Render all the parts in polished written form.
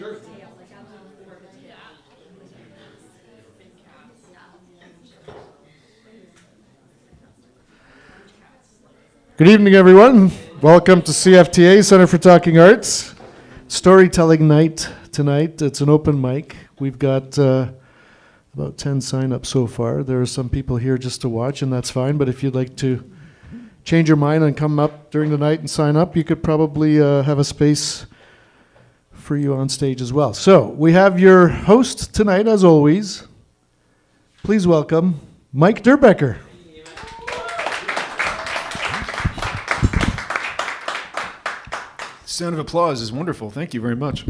Good evening, everyone. Welcome to CFTA, Center for Talking Arts. Storytelling night tonight. It's an open mic. We've got about 10 sign-ups so far. There are some people here just to watch, and that's fine. But if you'd like to change your mind and come up during the night and sign up, you could probably have a space for you on stage as well. So we have your host tonight, as always. Please welcome Mike DERBECKER. Sound of applause is wonderful. Thank you very much.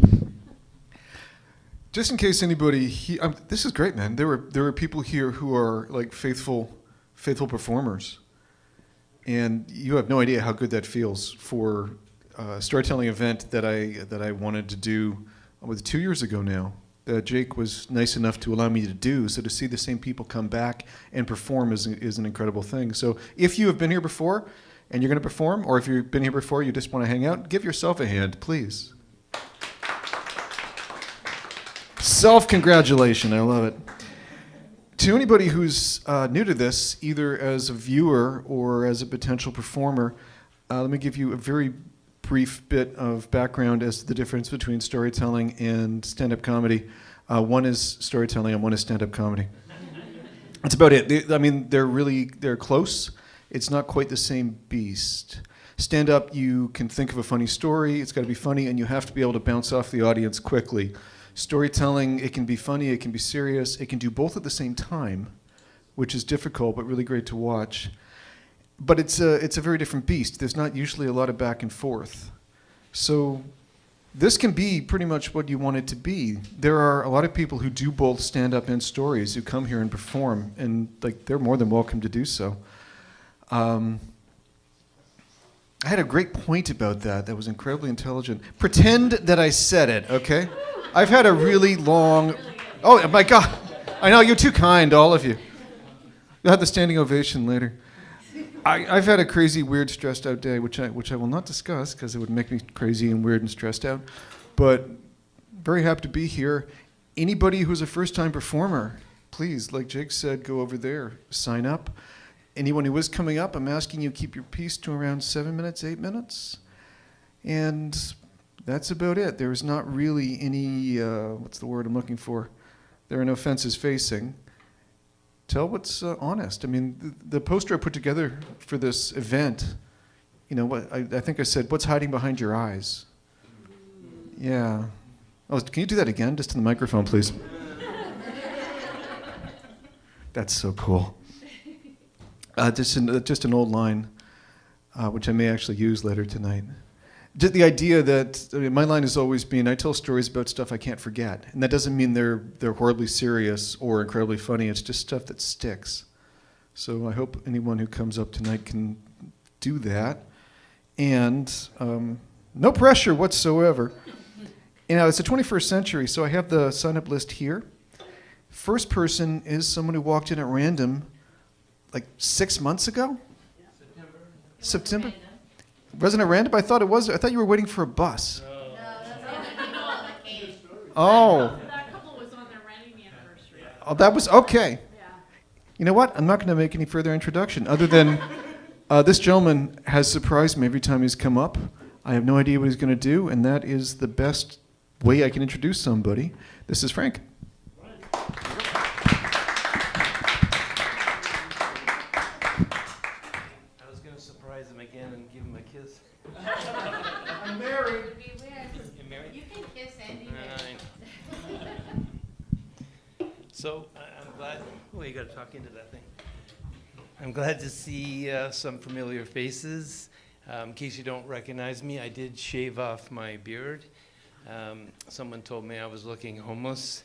Just in case anybody, this is great, man. There were people here who are like faithful performers, and you have no idea how good that feels for a storytelling event that I wanted to do 2 years ago now. That Jake was nice enough to allow me to do. So to see the same people come back and perform is an incredible thing. So if you have been here before and you're going to perform, or if you've been here before, you just want to hang out, give yourself a hand, please. Self-congratulation, I love it. To anybody who's new to this, either as a viewer or as a potential performer, let me give you a very brief bit of background as to the difference between storytelling and stand-up comedy. One is storytelling and one is stand-up comedy. That's about it. They're close. It's not quite the same beast. Stand-up, you can think of a funny story, it's got to be funny, and you have to be able to bounce off the audience quickly. Storytelling, it can be funny, it can be serious, it can do both at the same time, which is difficult but really great to watch. But it's a very different beast. There's not usually a lot of back and forth. So this can be pretty much what you want it to be. There are a lot of people who do both stand-up and stories who come here and perform, and they're more than welcome to do so. I had a great point about that was incredibly intelligent. Pretend that I said it, okay? I've had a really long... Oh, my God. I know, you're too kind, all of you. You'll have the standing ovation later. I've had a crazy, weird, stressed out day, which I will not discuss because it would make me crazy and weird and stressed out. But very happy to be here. Anybody who's a first-time performer, please, like Jake said, go over there, sign up. Anyone who is coming up, I'm asking you keep your piece to around 7 minutes, 8 minutes. And that's about it. There's not really any, what's the word I'm looking for? There are no fences facing. Tell what's honest. I mean, the poster I put together for this event, I think I said, what's hiding behind your eyes? Yeah. Oh, can you do that again, just in the microphone, please? That's so cool. Just an old line, which I may actually use later tonight. Just the idea that, my line has always been, I tell stories about stuff I can't forget. And that doesn't mean they're horribly serious or incredibly funny. It's just stuff that sticks. So I hope anyone who comes up tonight can do that. And no pressure whatsoever. It's the 21st century, so I have the sign-up list here. First person is someone who walked in at random 6 months ago? September? Wasn't it random? I thought it was. I thought you were waiting for a bus. No, that's Oh. that couple was on their wedding anniversary. Oh, that was okay. Yeah. You know what? I'm not going to make any further introduction other than this gentleman has surprised me every time he's come up. I have no idea what he's going to do, and that is the best way I can introduce somebody. This is Frank. And give him a kiss. I'm married. You're married? You can kiss Andy. So I'm glad. Oh, you got to talk into that thing. I'm glad to see some familiar faces. In case you don't recognize me, I did shave off my beard. Someone told me I was looking homeless,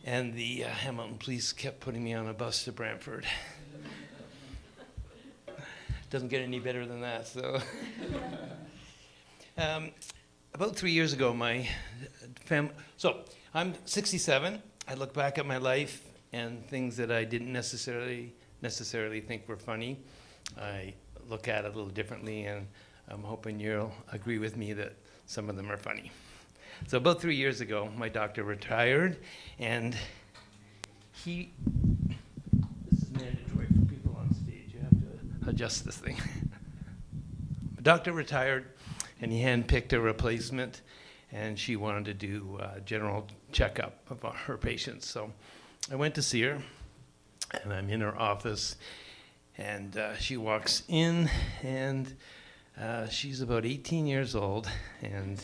and the Hamilton police kept putting me on a bus to Brantford. Doesn't get any better than that. So, about 3 years ago, my family. So I'm 67. I look back at my life and things that I didn't necessarily think were funny. I look at it a little differently, and I'm hoping you'll agree with me that some of them are funny. So about 3 years ago, my doctor retired, and this is mandatory for people on stage. You have to adjust this thing. The doctor retired, and he handpicked a replacement, and she wanted to do a general checkup of her patients. So I went to see her, and I'm in her office, and she walks in, and she's about 18 years old, and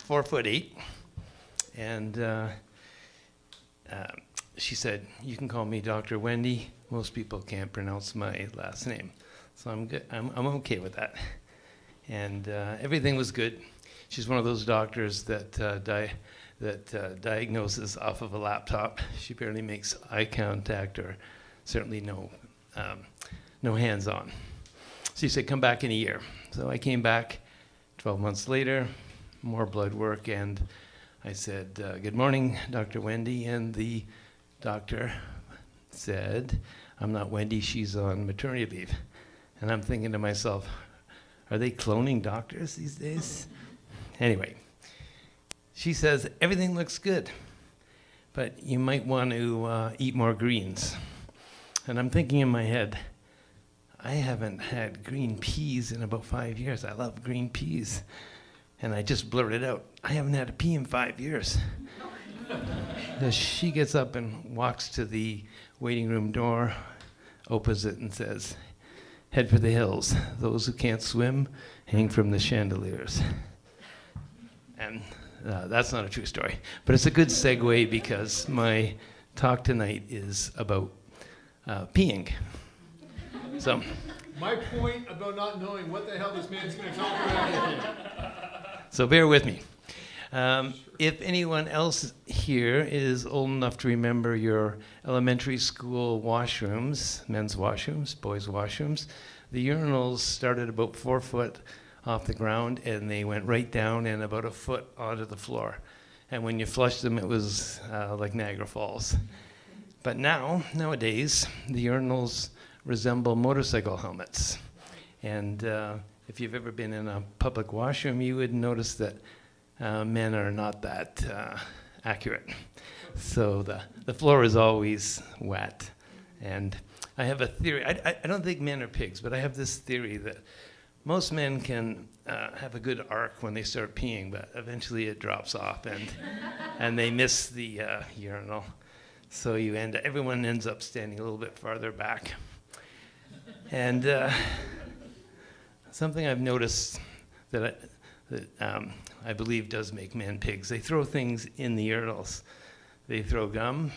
4'8", and she said, "You can call me Dr. Wendy. Most people can't pronounce my last name." So I'm good. I'm okay with that. And everything was good. She's one of those doctors that diagnoses off of a laptop. She barely makes eye contact, or certainly no hands-on. She said, "Come back in a year." So I came back 12 months later, more blood work, and I said, "Good morning, Dr. Wendy," and the doctor said, "I'm not Wendy, she's on maternity leave." And I'm thinking to myself, are they cloning doctors these days? Anyway, she says, "Everything looks good, but you might want to eat more greens." And I'm thinking in my head, I haven't had green peas in about 5 years. I love green peas. And I just blurted out, "I haven't had a pea in 5 years." So she gets up and walks to the waiting room door, opens it, and says, "Head for the hills. Those who can't swim hang from the chandeliers." And that's not a true story. But it's a good segue, because my talk tonight is about peeing. So, my point about not knowing what the hell this man's going to talk about. So bear with me. If anyone else here is old enough to remember your elementary school washrooms, men's washrooms, boys' washrooms, the urinals started about 4 foot off the ground, and they went right down and about a foot onto the floor. And when you flushed them, it was like Niagara Falls. But nowadays, the urinals resemble motorcycle helmets. And if you've ever been in a public washroom, you would notice that men are not that accurate. So the floor is always wet. And I have a theory. I don't think men are pigs, but I have this theory that most men can have a good arc when they start peeing, but eventually it drops off, and they miss the urinal. So everyone ends up standing a little bit farther back. And something I've noticed that I believe does make men pigs. They throw things in the urinals. They throw gum,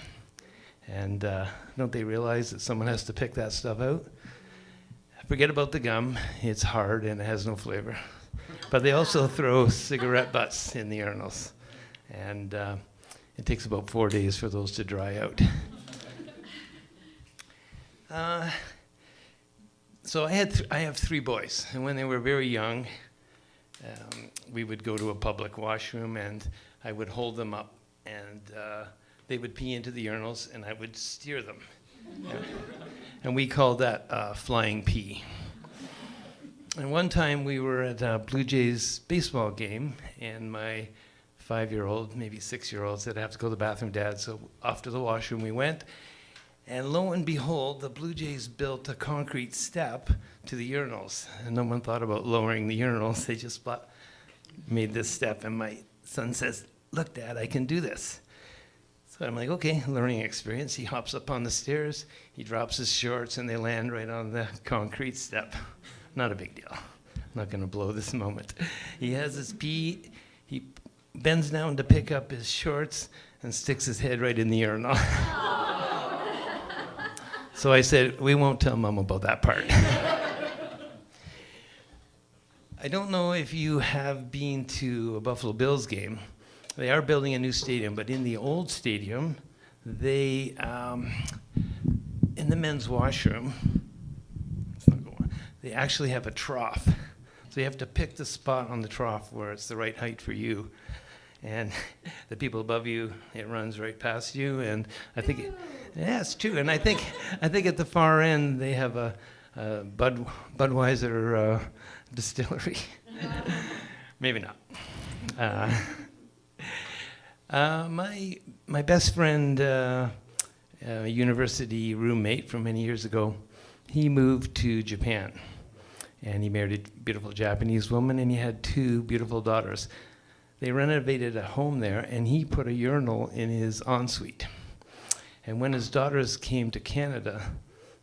and don't they realize that someone has to pick that stuff out? Forget about the gum. It's hard and it has no flavor. But they also throw cigarette butts in the urinals, and it takes about 4 days for those to dry out. So I have 3 boys, and when they were very young, we would go to a public washroom, and I would hold them up, and they would pee into the urinals, and I would steer them. And we called that flying pee. And one time we were at a Blue Jays baseball game, and my 5-year-old, maybe 6-year-old, said, "I have to go to the bathroom, Dad." So off to the washroom we went. And lo and behold, the Blue Jays built a concrete step to the urinals. And no one thought about lowering the urinals. They just made this step. And my son says, "Look, Dad, I can do this." So I'm like, okay, learning experience. He hops up on the stairs. He drops his shorts, and they land right on the concrete step. Not a big deal. I'm not going to blow this moment. He has his pee. He bends down to pick up his shorts and sticks his head right in the urinal. So I said, we won't tell Mom about that part. I don't know if you have been to a Buffalo Bills game. They are building a new stadium, but in the old stadium, they, in the men's washroom, they actually have a trough. So you have to pick the spot on the trough where it's the right height for you. And the people above you, it runs right past you. And I think, yeah, it's true. And I think at the far end, they have a Budweiser distillery. Maybe not. My best friend, university roommate from many years ago, he moved to Japan, and he married a beautiful Japanese woman, and he had 2 beautiful daughters. They renovated a home there, and he put a urinal in his ensuite. And when his daughters came to Canada,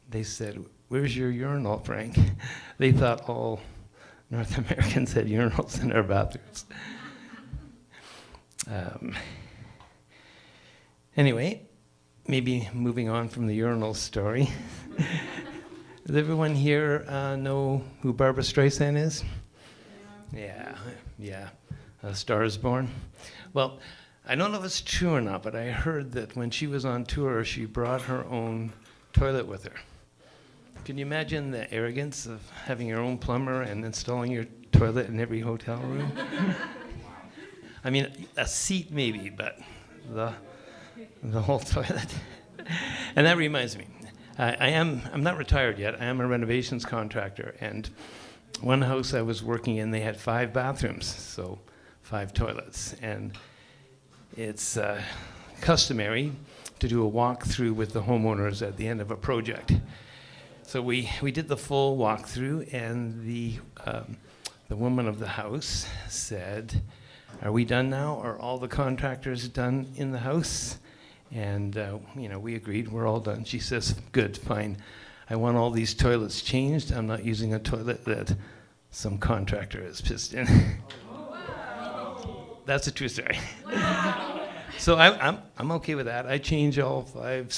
they said, "Where's your urinal, Frank?" They thought all North Americans had urinals in their bathrooms. Anyway, maybe moving on from the urinal story. Does everyone here know who Barbra Streisand is? Yeah. A Star is Born. Well, I don't know if it's true or not, but I heard that when she was on tour, she brought her own toilet with her. Can you imagine the arrogance of having your own plumber and installing your toilet in every hotel room? I mean, a seat maybe, but the whole toilet. And that reminds me, I'm not retired yet. I am a renovations contractor, and one house I was working in, they had 5 bathrooms, so 5 toilets, and it's customary to do a walkthrough with the homeowners at the end of a project. So we did the full walkthrough, and the woman of the house said, "Are we done now? Are all the contractors done in the house?" And we agreed, we're all done. She says, "Good, fine. I want all these toilets changed. I'm not using a toilet that some contractor has pissed in." That's a true story. So I'm okay with that. I change all 5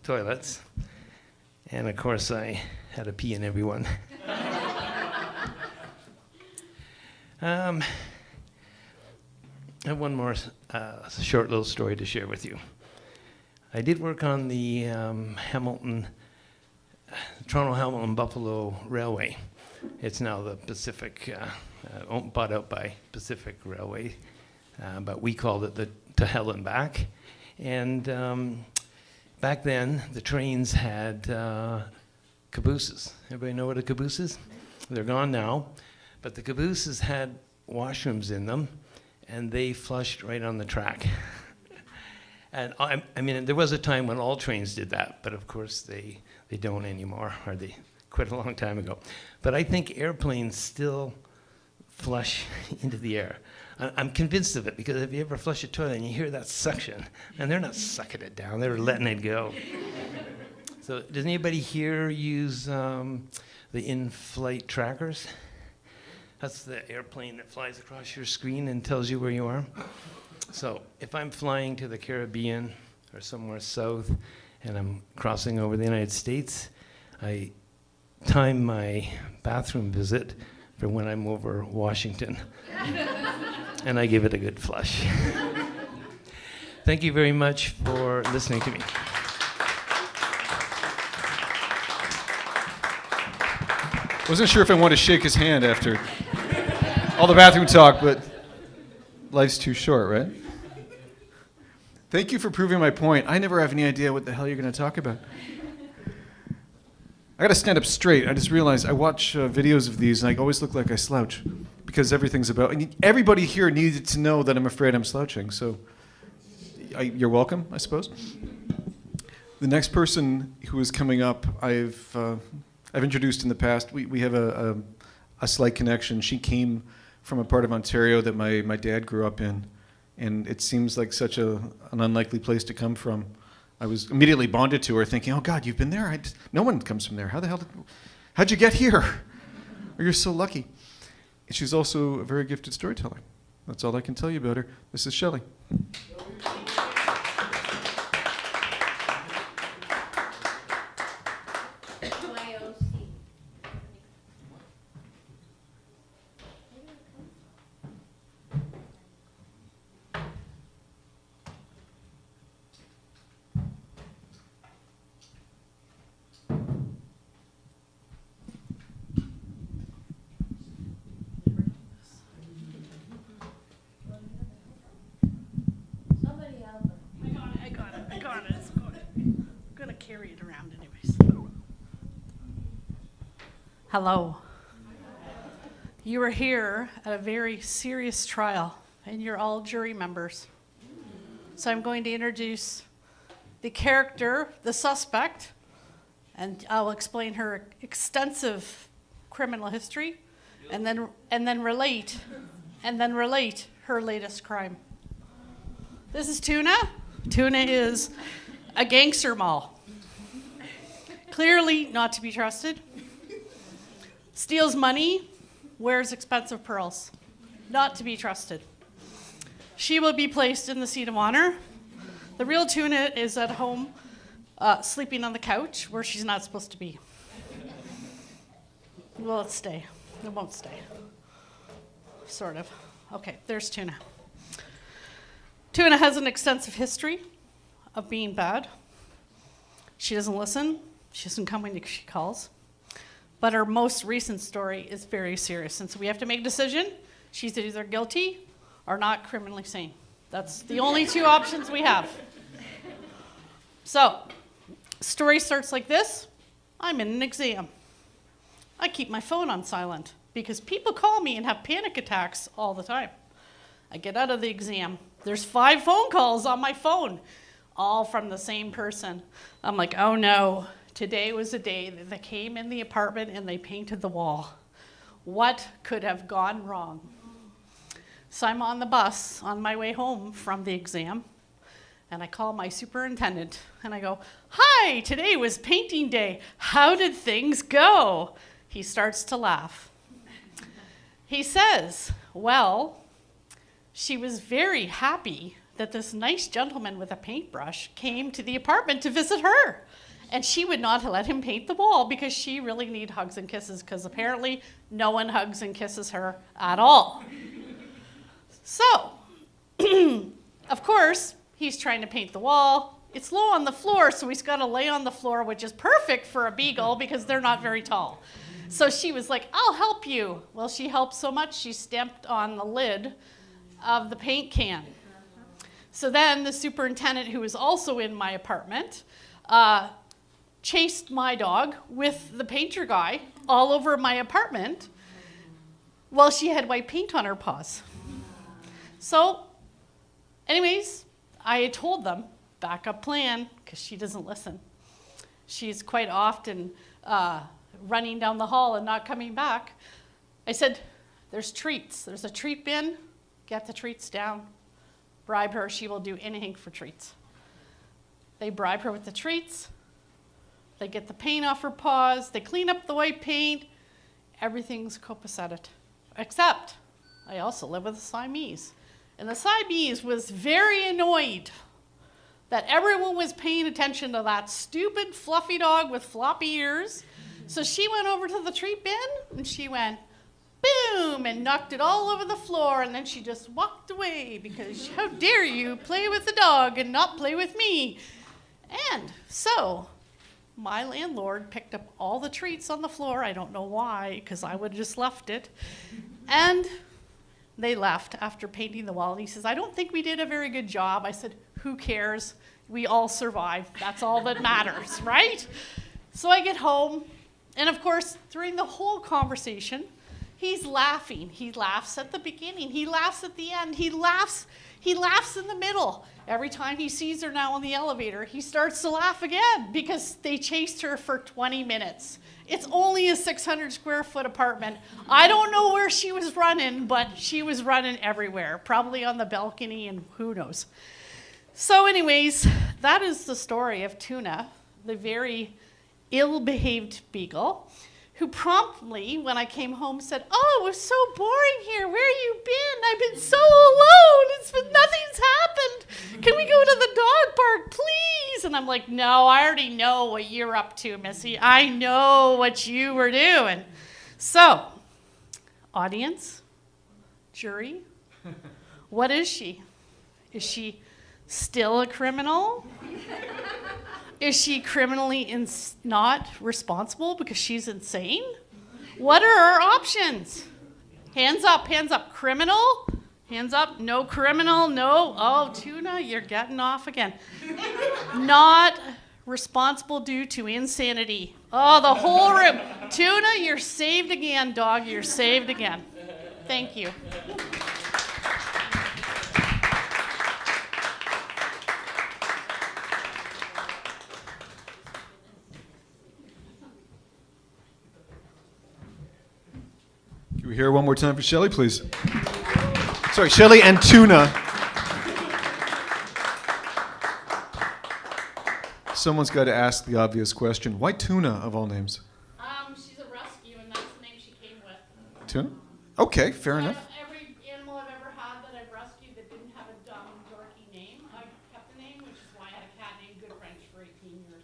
toilets, and of course I had a pee in every one. I have one more short little story to share with you. I did work on the Toronto-Hamilton-Buffalo Railway. It's now the Pacific, bought out by Pacific Railway, but we called it the To Hell and Back. And back then, the trains had cabooses. Everybody know what a caboose is? They're gone now, but the cabooses had washrooms in them, and they flushed right on the track. And I mean, there was a time when all trains did that, but of course they don't anymore, or they quit a long time ago. But I think airplanes still flush into the air. I'm convinced of it, because if you ever flush a toilet and you hear that suction, and they're not sucking it down, they're letting it go. So does anybody here use the in-flight trackers? That's the airplane that flies across your screen and tells you where you are. So if I'm flying to the Caribbean or somewhere south and I'm crossing over the United States, I time my bathroom visit for when I'm over Washington. And I give it a good flush. Thank you very much for listening to me. Wasn't sure if I wanted to shake his hand after all the bathroom talk, but life's too short, right? Thank you for proving my point. I never have any idea what the hell you're going to talk about. I got to stand up straight. I just realized I watch videos of these, and I always look like I slouch, because everything's about... And everybody here needed to know that I'm afraid I'm slouching, so you're welcome, I suppose. The next person who is coming up, I've introduced in the past. We have a slight connection. She came from a part of Ontario that my dad grew up in, and it seems like such an unlikely place to come from. I was immediately bonded to her, thinking, "Oh God, you've been there? No one comes from there. How the hell how'd you get here? Or you're so lucky." And she's also a very gifted storyteller. That's all I can tell you about her. This is Shelley. Carry it around anyways. Hello. You are here at a very serious trial, and you're all jury members. So I'm going to introduce the character, the suspect, and I'll explain her extensive criminal history, and then relate her latest crime. This is Tuna. Tuna is a gangster mall. Clearly not to be trusted. Steals money, wears expensive pearls. Not to be trusted. She will be placed in the seat of honor. The real Tuna is at home, sleeping on the couch where she's not supposed to be. Will it stay? It won't stay. Sort of. Okay, there's Tuna. Tuna has an extensive history of being bad. She doesn't listen. She doesn't come when she calls. But her most recent story is very serious. And so we have to make a decision. She's either guilty or not criminally sane. That's the only two options we have. So, story starts like this. I'm in an exam. I keep my phone on silent because people call me and have panic attacks all the time. I get out of the exam. There's 5 phone calls on my phone, all from the same person. I'm like, oh no, today was the day that they came in the apartment and they painted the wall. What could have gone wrong? So I'm on the bus on my way home from the exam, and I call my superintendent, and I go, hi, today was painting day. How did things go? He starts to laugh. He says, well, she was very happy that this nice gentleman with a paintbrush came to the apartment to visit her. And she would not let him paint the wall because she really needed hugs and kisses, because apparently no one hugs and kisses her at all. So, of course, he's trying to paint the wall. It's low on the floor, so he's got to lay on the floor, which is perfect for a beagle because they're not very tall. So she was like, I'll help you. Well, she helped so much, she stamped on the lid of the paint can. So then the superintendent, who was also in my apartment, chased my dog with the painter guy all over my apartment while she had white paint on her paws. So, anyways, I told them, backup plan, because she doesn't listen. She's quite often running down the hall and not coming back. I said, there's treats. There's a treat bin. Get the treats down. Bribe her. She will do anything for treats. They bribe her with the treats. They get the paint off her paws. They clean up the white paint. Everything's copacetic. Except, I also live with a Siamese. And the Siamese was very annoyed that everyone was paying attention to that stupid fluffy dog with floppy ears. So she went over to the treat bin and she went, boom, and knocked it all over the floor, and then she just walked away because how dare you play with the dog and not play with me? And so my landlord picked up all the treats on the floor. I don't know why, because I would have just left it. And they left after painting the wall. And he says, I don't think we did a very good job. I said, who cares? We all survived. That's all that matters, right? So I get home, and of course, during the whole conversation, he's laughing. He laughs at the beginning. He laughs at the end. He laughs in the middle. Every time he sees her now on the elevator, he starts to laugh again because they chased her for 20 minutes. It's only a 600 square foot apartment. I don't know where she was running, but she was running everywhere, probably on the balcony and who knows. So anyways, that is the story of Tuna, the very ill-behaved beagle, who promptly, when I came home, said, oh, it was so boring here. Where have you been? I've been so alone. Nothing's happened. Can we go to the dog park, please? And I'm like, no, I already know what you're up to, Missy. I know what you were doing. So, audience, jury, what is she? Is she still a criminal? Is she criminally not responsible because she's insane? What are our options? Hands up, hands up. Criminal? Hands up. No criminal, no. Oh, Tuna, you're getting off again. Not responsible due to insanity. Oh, the whole room. Tuna, you're saved again, dog. You're saved again. Thank you. Can we hear one more time for Shelley, please? Sorry, Shelley and Tuna. Someone's got to ask the obvious question. Why Tuna, of all names? She's a rescue, and that's the name she came with. Tuna? Okay, fair enough. Every animal I've ever had that I've rescued that didn't have a dumb, dorky name, I kept the name, which is why I had a cat named Good French for 18 years.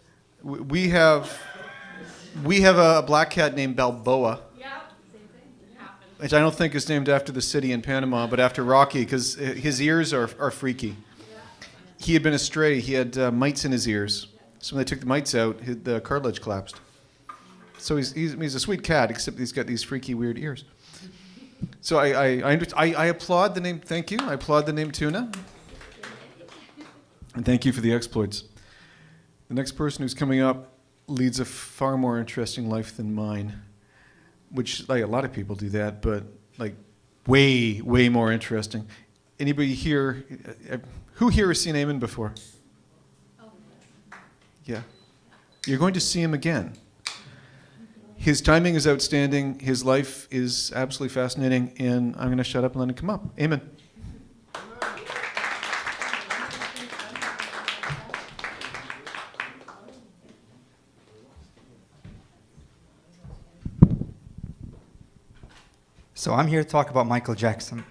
We have a black cat named Balboa, Yeah, same thing. It happened. which I don't think is named after the city in Panama, but after Rocky, because his ears are freaky. He had been astray. He had mites in his ears. So when they took the mites out, the cartilage collapsed. So he's a sweet cat, except he's got these freaky, weird ears. So I applaud the name. Thank you. I applaud the name Tuna. And thank you for the exploits. The next person who's coming up leads a far more interesting life than mine, which like a lot of people do that, but like way more interesting. Anybody here? Who here has seen Eamon before? Yeah. You're going to see him again. His timing is outstanding. His life is absolutely fascinating. And I'm going to shut up and let him come up. Eamon. So I'm here to talk about Michael Jackson.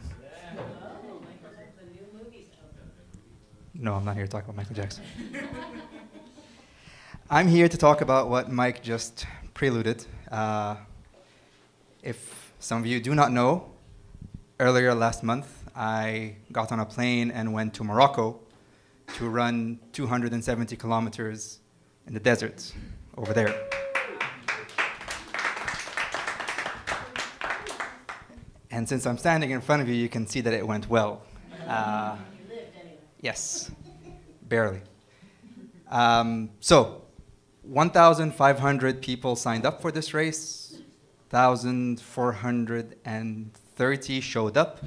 No, I'm not here to talk about Michael Jackson. I'm here to talk about what Mike just preluded. If some of you do not know, earlier last month, I got on a plane and went to Morocco to run 270 kilometers in the desert over there. And since I'm standing in front of you, you can see that it went well. Yes, barely. So, 1,500 people signed up for this race. 1,430 showed up.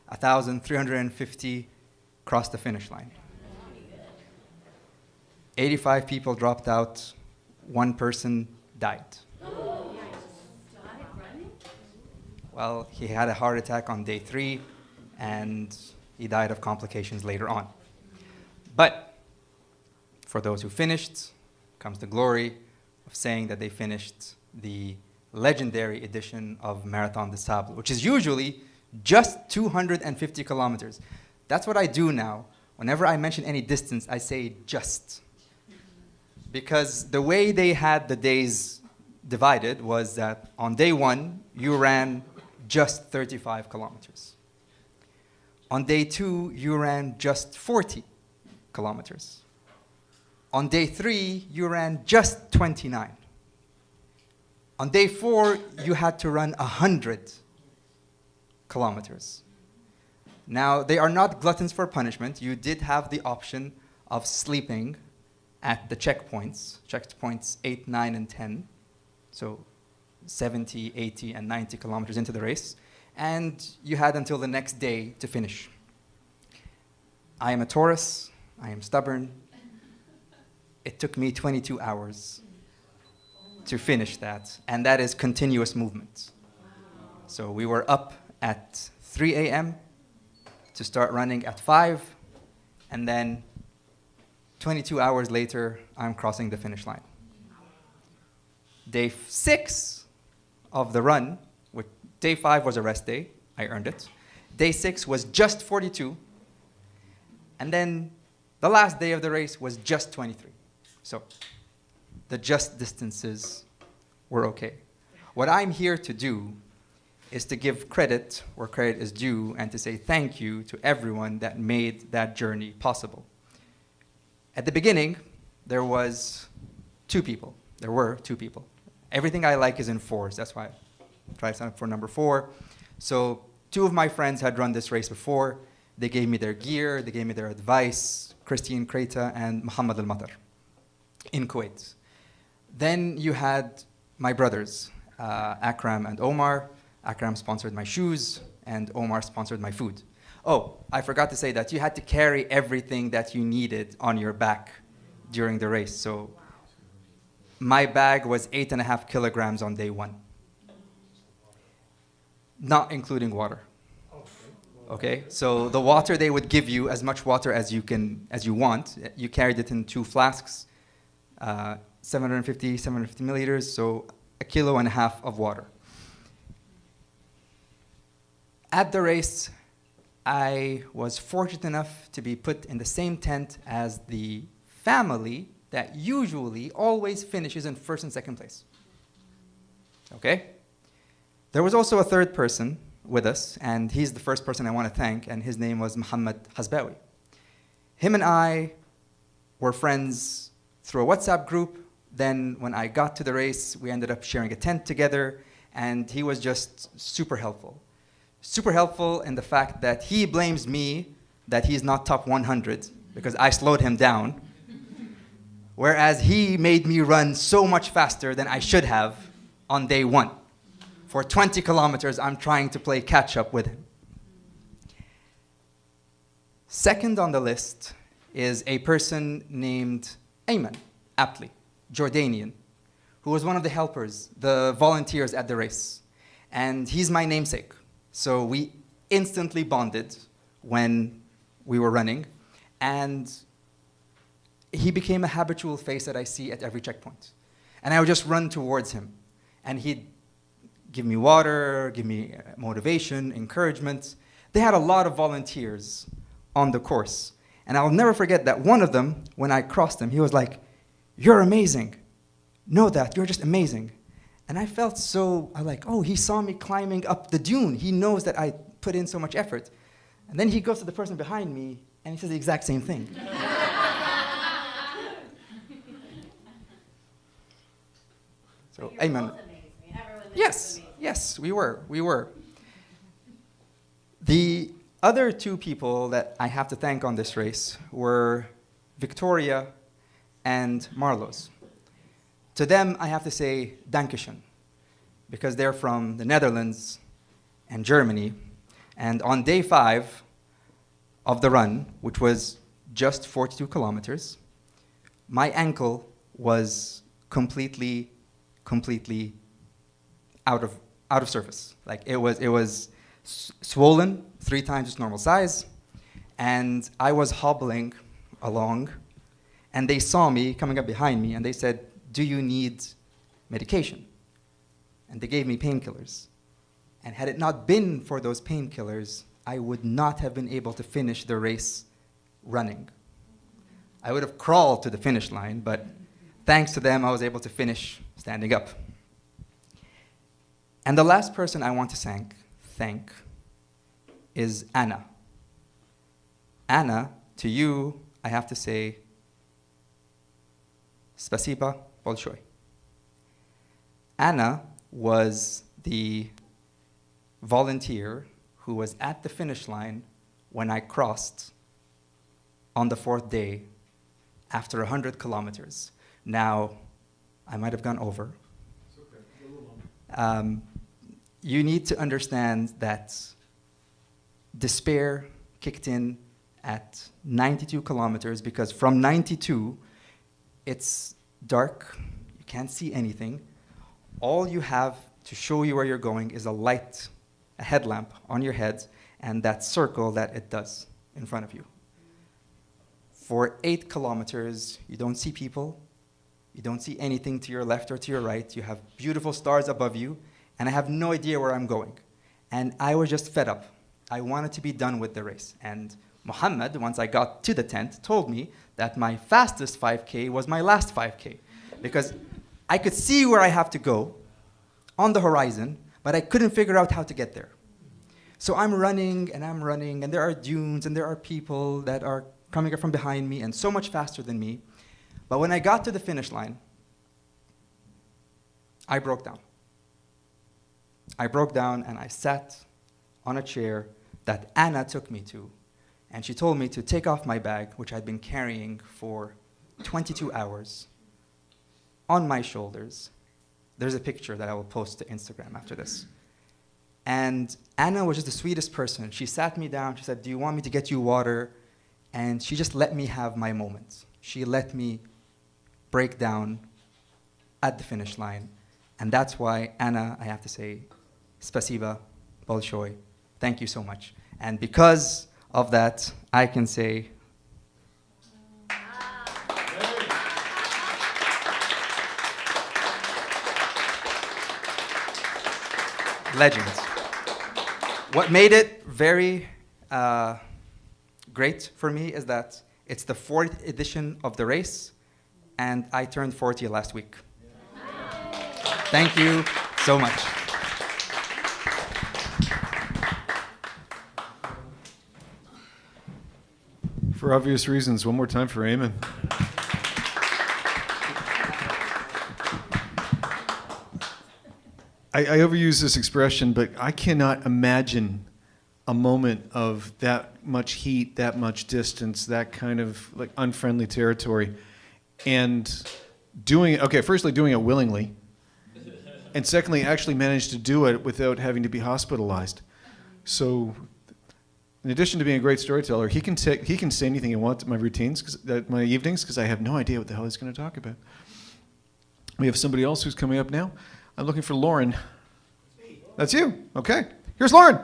1,350 crossed the finish line. 85 people dropped out. 1 person died. Well, he had a heart attack on day 3, and he died of complications later on. But for those who finished, comes the glory of saying that they finished the legendary edition of Marathon des Sables, which is usually just 250 kilometers. That's what I do now. Whenever I mention any distance, I say just. Because the way they had the days divided was that on day 1, you ran just 35 kilometers. On day 2, you ran just 40 kilometers. On day 3, you ran just 29. On day 4, you had to run 100 kilometers. Now, they are not gluttons for punishment. You did have the option of sleeping at the checkpoints 8, 9, and 10. So 70, 80, and 90 kilometers into the race. And you had until the next day to finish. I am a Taurus. I am stubborn. It took me 22 hours to finish that, and that is continuous movement. So we were up at 3 a.m. to start running at 5, and then 22 hours later, I'm crossing the finish line. Day 6 of the run, day 5 was a rest day, I earned it. Day 6 was just 42, and then the last day of the race was just 23. So the just distances were okay. What I'm here to do is to give credit where credit is due and to say thank you to everyone that made that journey possible. At the beginning, there were 2 people. Everything I like is in 4s. That's why I tried to sign up for number 4. So 2 of my friends had run this race before. They gave me their gear. They gave me their advice, Christine Kreta and Muhammad Al-Matar in Kuwait. Then you had my brothers, Akram and Omar. Akram sponsored my shoes, and Omar sponsored my food. Oh, I forgot to say that you had to carry everything that you needed on your back during the race. So my bag was 8.5 kilograms on day 1, not including water. Okay, so the water they would give you, as much water as you want. You carried it in 2 flasks, 750 milliliters, so 1.5 kilos of water. At the race, I was fortunate enough to be put in the same tent as the family that usually always finishes in first and second place. Okay? There was also a third person with us, and he's the first person I want to thank, and his name was Muhammad Hasbawi. Him and I were friends through a WhatsApp group. Then when I got to the race, we ended up sharing a tent together, and he was just super helpful. Super helpful in the fact that he blames me that he's not top 100 because I slowed him down, whereas he made me run so much faster than I should have on day 1. For 20 kilometers, I'm trying to play catch up with him. Second on the list is a person named Ayman, aptly, Jordanian, who was one of the helpers, the volunteers at the race. And he's my namesake. So we instantly bonded when we were running. And he became a habitual face that I see at every checkpoint. And I would just run towards him. And he'd give me water, give me motivation, encouragement. They had a lot of volunteers on the course. And I'll never forget that one of them, when I crossed him, he was like, "You're amazing. Know that, you're just amazing." And I felt so, oh, he saw me climbing up the dune. He knows that I put in so much effort. And then he goes to the person behind me, and he says the exact same thing. So, Ayman. Yes, we were. The other 2 people that I have to thank on this race were Victoria and Marloes. To them, I have to say Dankeschön, because they're from the Netherlands and Germany. And on day 5 of the run, which was just 42 kilometers, my ankle was completely out of surface. Like it was swollen 3 times its normal size, and I was hobbling along, and they saw me coming up behind me, and they said, "Do you need medication?" And they gave me painkillers. And had it not been for those painkillers, I would not have been able to finish the race running. I would have crawled to the finish line, but thanks to them, I was able to finish standing up. And the last person I want to thank is Anna. Anna, to you, I have to say, spasiba bolshoi. Anna was the volunteer who was at the finish line when I crossed on the 4th day after 100 kilometers. Now, I might have gone over. You need to understand that despair kicked in at 92 kilometers because from 92, it's dark, you can't see anything. All you have to show you where you're going is a light, a headlamp on your head, and that circle that it does in front of you. For 8 kilometers, you don't see people, you don't see anything to your left or to your right, you have beautiful stars above you, and I have no idea where I'm going. And I was just fed up. I wanted to be done with the race. And Muhammad, once I got to the tent, told me that my fastest 5K was my last 5K, because I could see where I have to go on the horizon, but I couldn't figure out how to get there. So I'm running, and there are dunes, and there are people that are coming up from behind me and so much faster than me. But when I got to the finish line, I broke down. I broke down and I sat on a chair that Anna took me to. And she told me to take off my bag, which I'd been carrying for 22 hours, on my shoulders. There's a picture that I will post to Instagram after this. And Anna was just the sweetest person. She sat me down. She said, "Do you want me to get you water?" And she just let me have my moments. She let me break down at the finish line. And that's why, Anna, I have to say, spasiba, bolshoi. Thank you so much. And because of that, I can say, legends. What made it very great for me is that it's the 4th edition of the race, and I turned 40 last week. Thank you so much. For obvious reasons, one more time for Eamon. I overuse this expression, but I cannot imagine a moment of that much heat, that much distance, that kind of like unfriendly territory, and doing it. Okay, firstly, doing it willingly, and secondly, actually managed to do it without having to be hospitalized. So, in addition to being a great storyteller, he can say anything he wants at my routines, my evenings, because I have no idea what the hell he's going to talk about. We have somebody else who's coming up now. I'm looking for Lauren. That's you. Okay. Here's Lauren.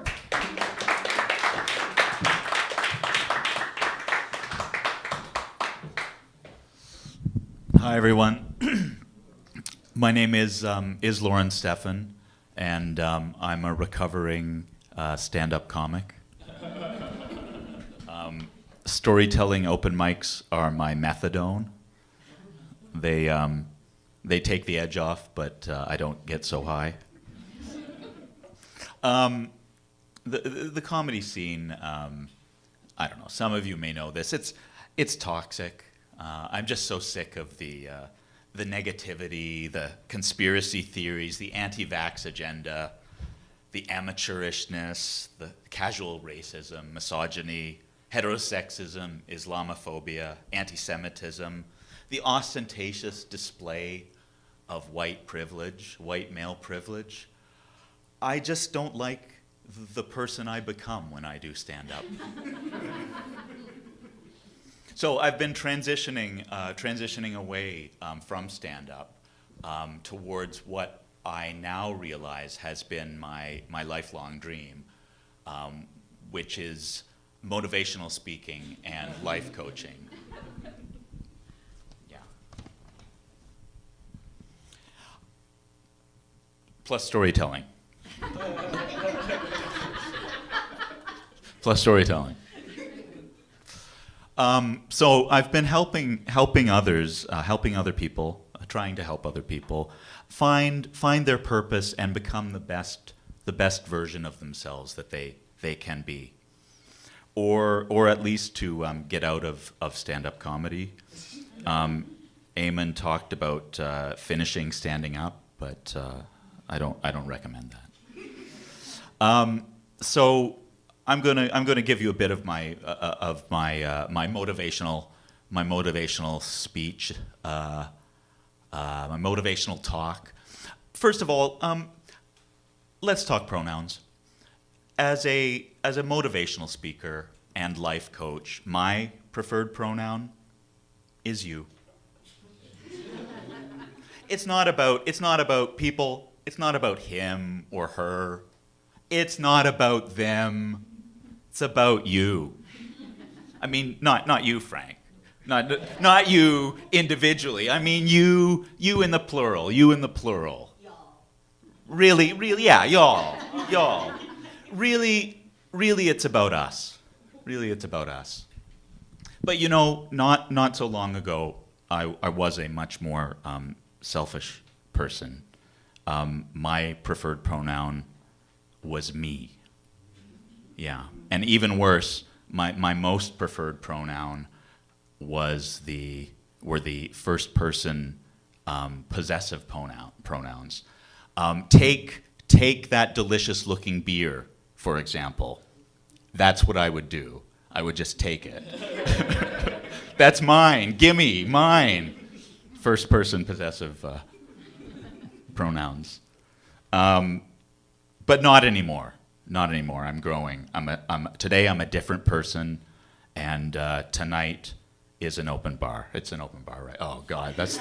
Hi, everyone. My name is Lauren Steffen, and I'm a recovering stand-up comic. Storytelling open mics are my methadone. They take the edge off, but I don't get so high. The comedy scene, I don't know, some of you may know this, it's toxic. I'm just so sick of the negativity, the conspiracy theories, the anti-vax agenda, the amateurishness, the casual racism, misogyny, heterosexism, Islamophobia, anti-Semitism, the ostentatious display of white privilege, white male privilege. I just don't like the person I become when I do stand-up. So I've been transitioning away from stand-up towards what I now realize has been my lifelong dream, which is motivational speaking and life coaching. Yeah. Plus storytelling. Plus storytelling. So I've been helping others, helping other people, trying to help other people find their purpose and become the best version of themselves that they can be, or at least to get out of stand-up comedy. Eamon talked about finishing standing up, but I don't recommend that. So I'm gonna give you a bit of my motivational speech, my motivational talk. First of all, let's talk pronouns. As a motivational speaker and life coach, my preferred pronoun is you. It's not about people. It's not about him or her. It's not about them. It's about you. I mean, not you, Frank. Not you individually. I mean you in the plural. You in the plural. Y'all. Really, yeah, y'all. Really, it's about us. Really, it's about us. But you know, not so long ago, I was a much more selfish person. My preferred pronoun was me. Yeah, and even worse, my most preferred pronoun were the first person possessive pronouns. Take that delicious looking beer, for example. That's what I would do. I would just take it. That's mine. Gimme, mine. First person possessive pronouns. But not anymore. Not anymore. I'm growing. Today I'm a different person, and tonight is an open bar. It's an open bar, right? Oh God, that's.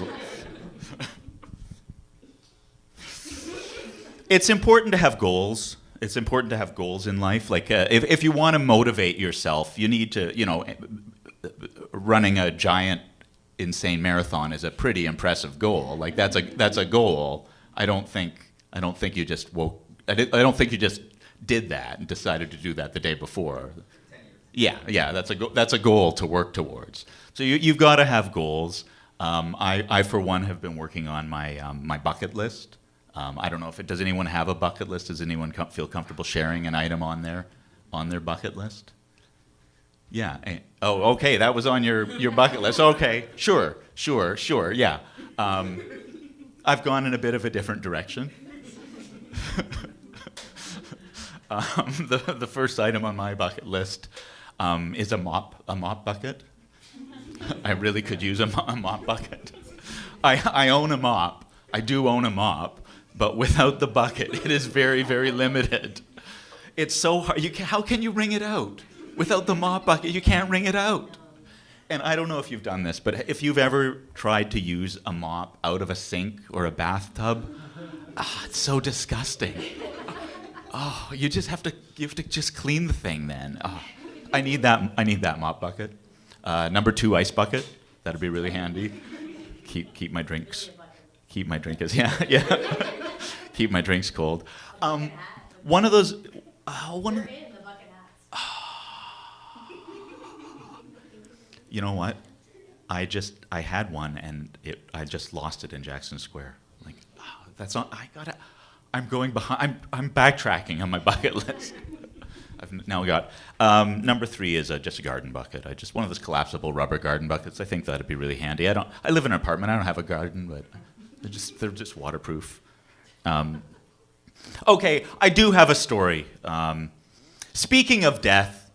It's important to have goals. It's important to have goals in life. Like if you want to motivate yourself, you need to, running a giant, insane marathon is a pretty impressive goal. Like that's a goal. I don't think you just woke. I don't think you just did that and decided to do that the day before. Yeah, that's a goal to work towards. So you've got to have goals. I for one have been working on my bucket list. I don't know does anyone have a bucket list? Does anyone feel comfortable sharing an item on their bucket list? Yeah. Oh, okay. That was on your bucket list. Okay. Sure. Yeah. I've gone in a bit of a different direction. The first item on my bucket list is a mop bucket. I really could use a mop bucket. I own a mop. I do own a mop, but without the bucket, it is very, very limited. It's so hard. How can you wring it out? Without the mop bucket, you can't wring it out. And I don't know if you've done this, but if you've ever tried to use a mop out of a sink or a bathtub, it's so disgusting. Oh, you have to just clean the thing then. Oh, I need that mop bucket. Number 2, ice bucket. That'd be really handy. Keep my drinks. Keep my drinks. Yeah. Keep my drinks cold. One of those. You know what? I had one and I just lost it in Jackson Square. Like, that's not. I'm going behind. I'm backtracking on my bucket list. I've now got number 3 is just a garden bucket. One of those collapsible rubber garden buckets. I think that'd be really handy. I live in an apartment. I don't have a garden, but they're just waterproof. Okay, I do have a story. Speaking of death,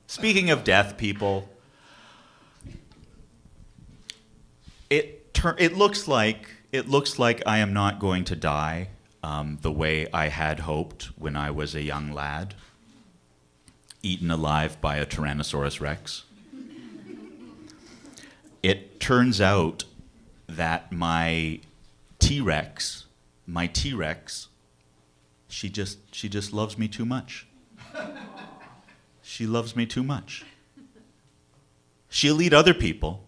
people. It looks like I am not going to die the way I had hoped when I was a young lad, eaten alive by a Tyrannosaurus Rex. It turns out that my T-Rex, she just loves me too much. She loves me too much. She'll eat other people.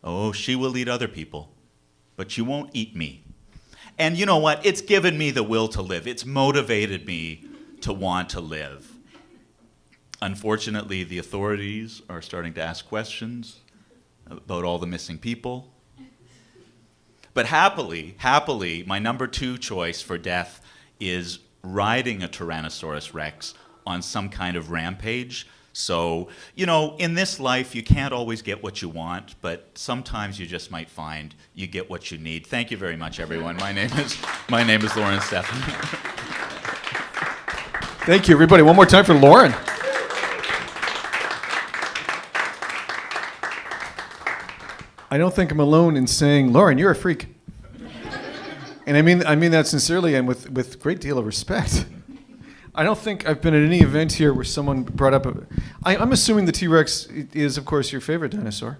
Oh, she will eat other people, but she won't eat me. And you know what? It's given me the will to live. It's motivated me to want to live. Unfortunately, the authorities are starting to ask questions about all the missing people. But happily, my number 2 choice for death is riding a Tyrannosaurus Rex on some kind of rampage. So, in this life, you can't always get what you want, but sometimes you just might find you get what you need. Thank you very much, everyone. My name is Lauren Stephan. Thank you, everybody. One more time for Lauren. I don't think I'm alone in saying, Lauren, you're a freak. And I mean that sincerely and with a great deal of respect. I don't think I've been at any event here where someone brought up I'm assuming the T-Rex is, of course, your favorite dinosaur.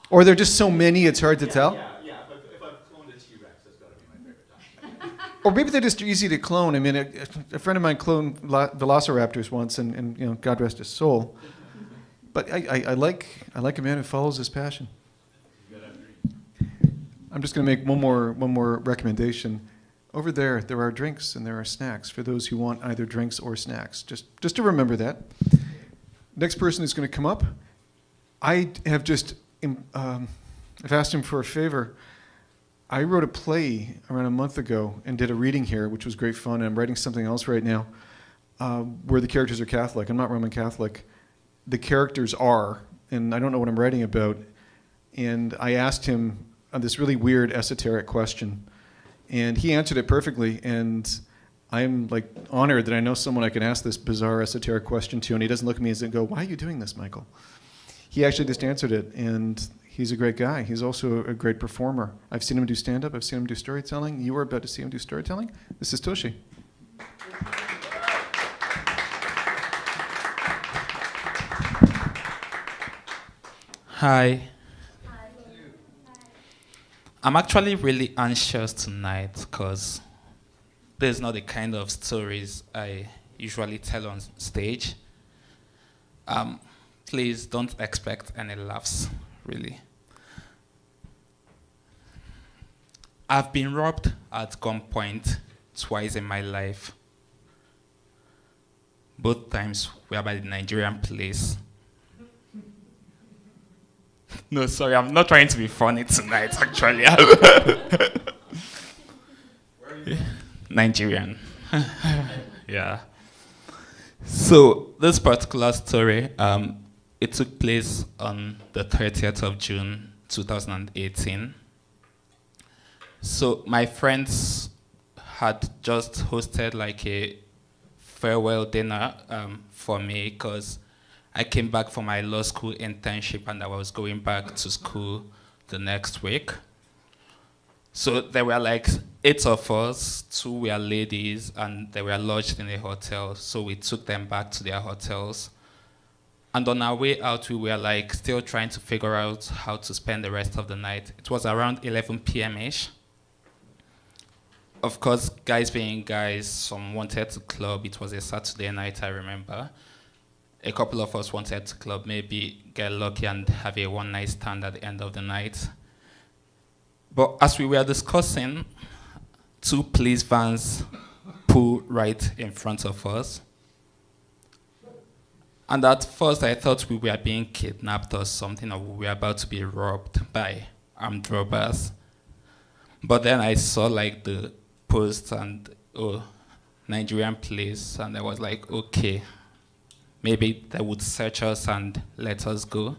Or are there just so many it's hard to tell? Yeah. If I've cloned a T-Rex, that's got to be my favorite dinosaur. Or maybe they're just easy to clone. I mean, a friend of mine cloned velociraptors once, and God rest his soul. But I like a man who follows his passion. I'm just going to make one more recommendation. Over there are drinks and there are snacks for those who want either drinks or snacks. Just to remember that. Next person is going to come up. I have I've asked him for a favor. I wrote a play around a month ago and did a reading here, which was great fun. And I'm writing something else right now where the characters are Catholic. I'm not Roman Catholic. The characters are, and I don't know what I'm writing about. And I asked him this really weird esoteric question. And he answered it perfectly, and I'm honored that I know someone I can ask this bizarre esoteric question to, and he doesn't look at me and go, "Why are you doing this, Michael?" He actually just answered it, and He's a great guy. He's also a great performer. I've seen him do stand-up. I've seen him do storytelling. You are about to see him do storytelling. This is Toshi. Hi. I'm actually really anxious tonight because this is not the kind of stories I usually tell on stage. Please don't expect any laughs, really. I've been robbed at gunpoint twice in my life. Both times were by the Nigerian police. No, sorry, I'm not trying to be funny tonight, actually. Nigerian. Yeah. So, this particular story, it took place on the 30th of June, 2018. So, my friends had just hosted like a farewell dinner for me because I came back from my law school internship and I was going back to school the next week. So there were like 8 of us, 2 were ladies, and they were lodged in a hotel. So we took them back to their hotels. And on our way out, we were like still trying to figure out how to spend the rest of the night. It was around 11 p.m.-ish. Of course, guys being guys, some wanted to club. It was a Saturday night, I remember. A couple of us wanted to club, maybe get lucky and have a one-night stand at the end of the night. But as we were discussing, 2 police vans pulled right in front of us. And at first I thought we were being kidnapped or something, or we were about to be robbed by armed robbers. But then I saw like the post and Nigerian police, and I was like, okay, maybe they would search us and let us go.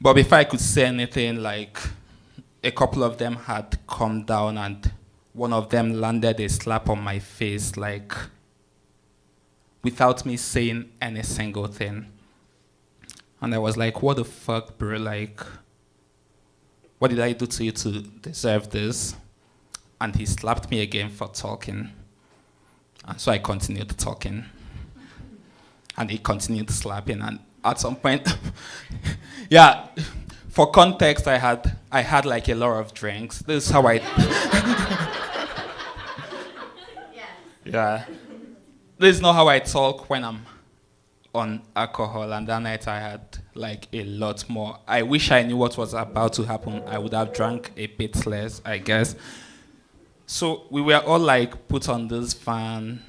But before I could say anything, like a couple of them had come down and one of them landed a slap on my face, like without me saying any single thing. And I was like, what the fuck, bro? Like, what did I do to you to deserve this? And he slapped me again for talking. And so I continued talking. And he continued slapping, and at some point, yeah, for context, I had like a lot of drinks. This is how I, yeah, this is not how I talk when I'm on alcohol, and that night I had like a lot more. I wish I knew what was about to happen. I would have drank a bit less, I guess. So we were all like put on this van.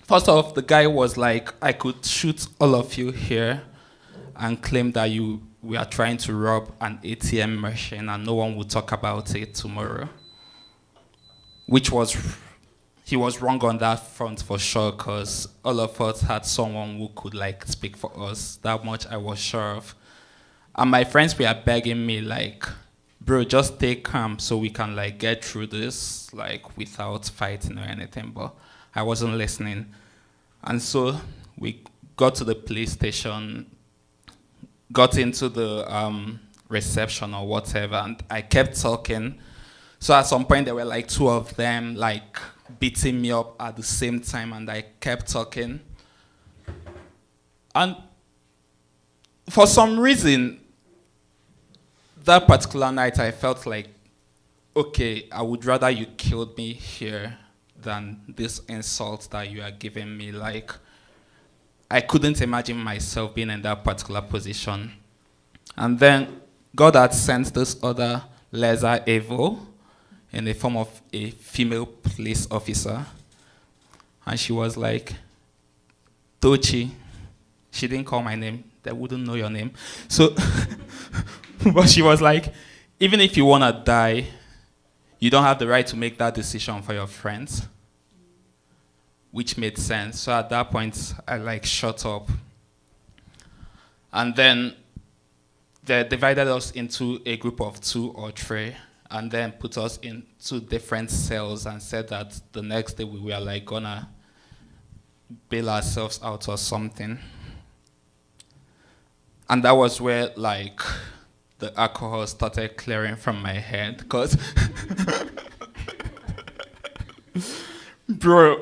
First off, the guy was like, I could shoot all of you here and claim that we are trying to rob an ATM machine and no one would talk about it tomorrow. He was wrong on that front for sure, because all of us had someone who could like speak for us. That much I was sure of. And my friends were begging me like, bro, just stay calm so we can like get through this like without fighting or anything. But I wasn't listening. And so we got to the police station, got into the reception or whatever, and I kept talking. So at some point there were like 2 of them like beating me up at the same time, and I kept talking. And for some reason, that particular night I felt like, okay, I would rather you killed me here than this insult that you are giving me. Like, I couldn't imagine myself being in that particular position. And then God had sent this other lesser evil in the form of a female police officer. And she was like, Tochi. She didn't call my name. They wouldn't know your name. So, but she was like, even if you want to die, you don't have the right to make that decision for your friends. Which made sense. So at that point, I like shut up. And then they divided us into a group of 2 or 3, and then put us in 2 different cells and said that the next day we were like gonna bail ourselves out or something. And that was where like the alcohol started clearing from my head, because, bro,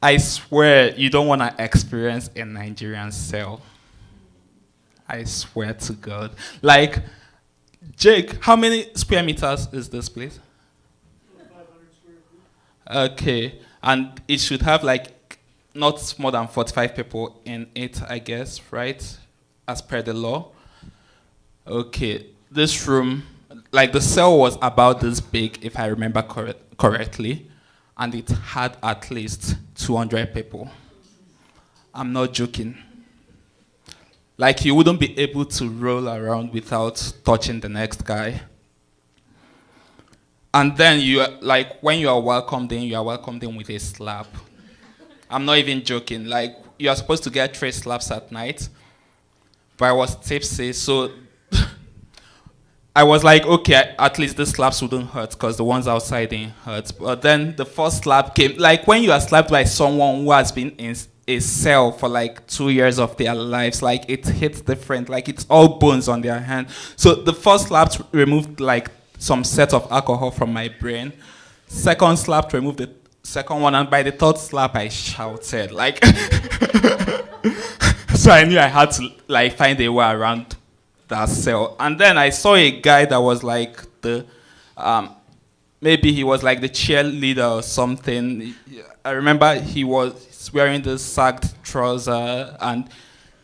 I swear you don't want to experience a Nigerian cell. I swear to God. Like, Jake, how many square meters is this place? 500 square feet. Okay, and it should have like not more than 45 people in it, I guess, right? As per the law. Okay, this room, like the cell was about this big, if I remember correctly, and it had at least 200 people. I'm not joking. Like, you wouldn't be able to roll around without touching the next guy. And then you are, like, when you are welcomed in with a slap. I'm not even joking. Like, you are supposed to get 3 slaps at night, but I was tipsy, so I was like, okay, at least the slaps wouldn't hurt, because the ones outside didn't hurt. But then the first slap came. Like, when you are slapped by someone who has been in a cell for like 2 years of their lives, like, it hits different. Like, it's all bones on their hand. So the first slap removed like some set of alcohol from my brain. Second slap removed the second one, and by the third slap I shouted, like, so I knew I had to like find a way around that cell. And then I saw a guy that was like the maybe he was like the cheerleader or something. I remember he was wearing this sagged trouser, and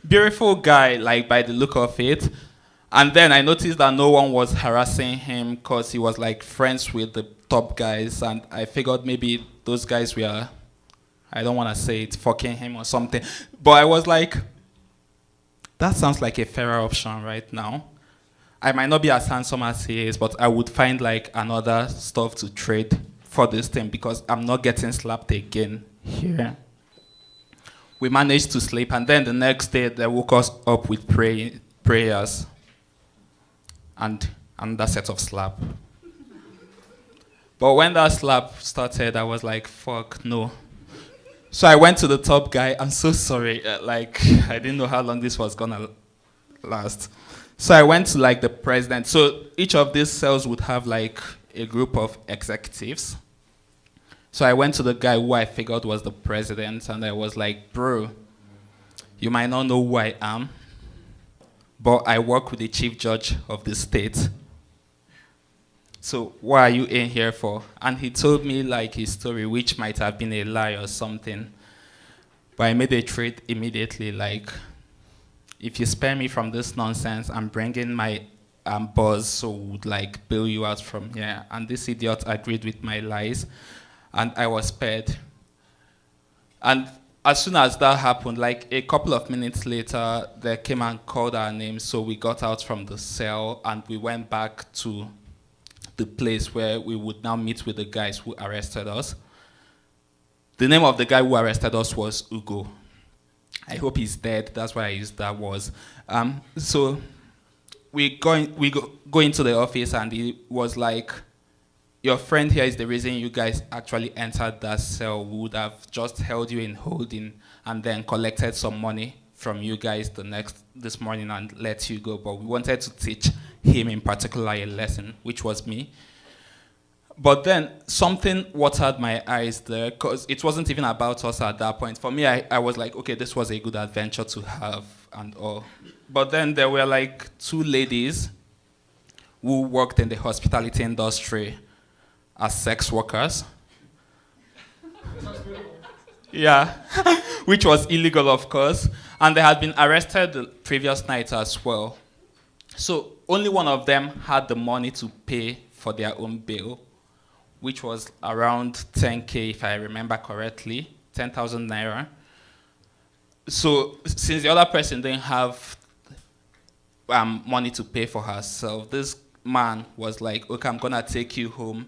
beautiful guy, like, by the look of it. And then I noticed that no one was harassing him, because he was like friends with the top guys, and I figured maybe those guys were, I don't want to say it, fucking him or something. But I was like, that sounds like a fairer option right now. I might not be as handsome as he is, but I would find like another stuff to trade for this thing, because I'm not getting slapped again here. We managed to sleep, and then the next day they woke us up with prayers and another set of slap. But when that slap started, I was like, fuck, no. So I went to the top guy. I'm so sorry. Like, I didn't know how long this was gonna last. So I went to like the president. So each of these cells would have like a group of executives. So I went to the guy who I figured was the president, and I was like, bro, you might not know who I am, but I work with the chief judge of the state. So what are you in here for? And he told me like his story, which might have been a lie or something. But I made a trade immediately, like, if you spare me from this nonsense, I'm bringing my boss, so would like bail you out from here. And this idiot agreed with my lies, and I was spared. And as soon as that happened, like a couple of minutes later, they came and called our names, so we got out from the cell and we went back to the place where we would now meet with the guys who arrested us. The name of the guy who arrested us was Ugo. I hope he's dead. That's why I used that was. So we go into the office, and he was like, your friend here is the reason you guys actually entered that cell. We would have just held you in holding and then collected some money from you guys this morning and let you go. But we wanted to teach him in particular a lesson, which was me. But then something watered my eyes there, because it wasn't even about us at that point. For me, I was like, okay, this was a good adventure to have and all. But then there were like 2 ladies who worked in the hospitality industry as sex workers. Yeah, which was illegal, of course. And they had been arrested the previous night as well. So only one of them had the money to pay for their own bail, which was around 10K, if I remember correctly, 10,000 naira. So since the other person didn't have money to pay for herself, this man was like, okay, I'm gonna take you home.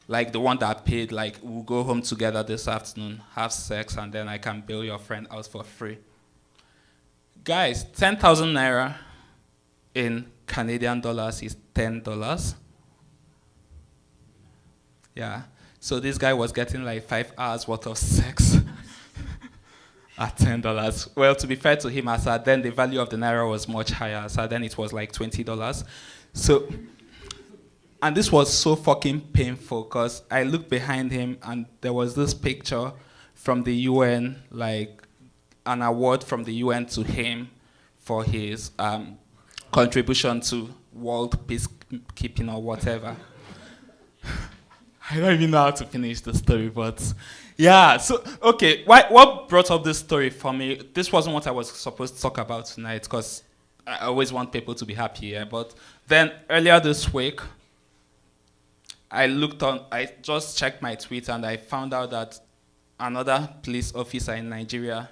Like the one that paid, like, we'll go home together this afternoon, have sex, and then I can bail your friend out for free. Guys, 10,000 naira in Canadian dollars is $10. Yeah. So this guy was getting like 5 hours worth of sex. at $10. Well, to be fair to him, as at then the value of the naira was much higher. As at then it was like $20. So, and this was so fucking painful because I looked behind him and there was this picture from the UN, like an award from the UN to him for his contribution to world peacekeeping or whatever. I don't even know how to finish the story, but yeah. So, okay, what brought up this story for me? This wasn't what I was supposed to talk about tonight because I always want people to be happy, yeah? But then earlier this week, I just checked my tweet and I found out that another police officer in Nigeria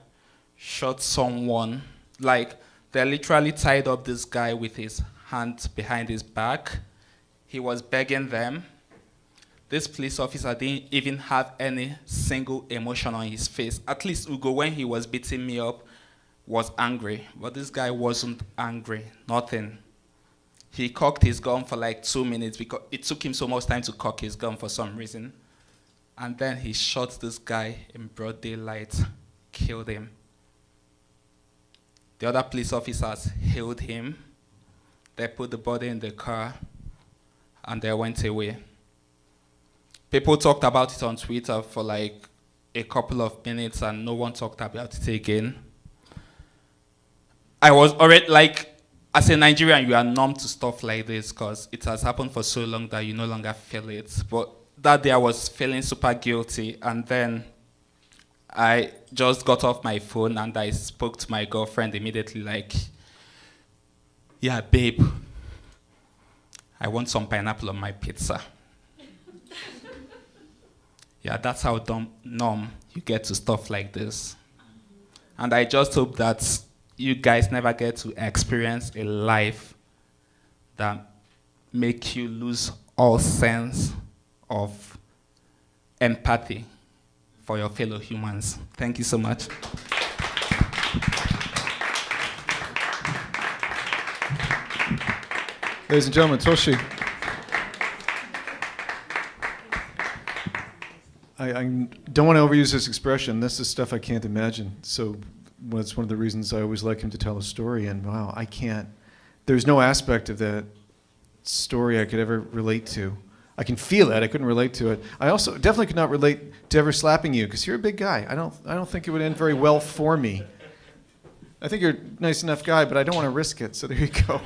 shot someone. Like, they literally tied up this guy with his hand behind his back. He was begging them. This police officer didn't even have any single emotion on his face. At least Ugo, when he was beating me up, was angry. But this guy wasn't angry, nothing. He cocked his gun for like 2 minutes because it took him so much time to cock his gun for some reason. And then he shot this guy in broad daylight, killed him. The other police officers hailed him. They put the body in the car, and they went away. People talked about it on Twitter for like a couple of minutes, and no one talked about it again. I was already, like, as a Nigerian, you are numb to stuff like this because it has happened for so long that you no longer feel it. But that day I was feeling super guilty, and then I just got off my phone and I spoke to my girlfriend immediately like, yeah, babe, I want some pineapple on my pizza. Yeah, that's how numb you get to stuff like this. And I just hope that you guys never get to experience a life that make you lose all sense of empathy for your fellow humans. Thank you so much. Ladies and gentlemen, Toshi. I don't want to overuse this expression. This is stuff I can't imagine. So that's one of the reasons I always like him to tell a story. And wow, I can't. There's no aspect of that story I could ever relate to. I can feel it. I couldn't relate to it. I also definitely could not relate to ever slapping you because you're a big guy. I don't think it would end very well for me. I think you're a nice enough guy, but I don't want to risk it. So there you go.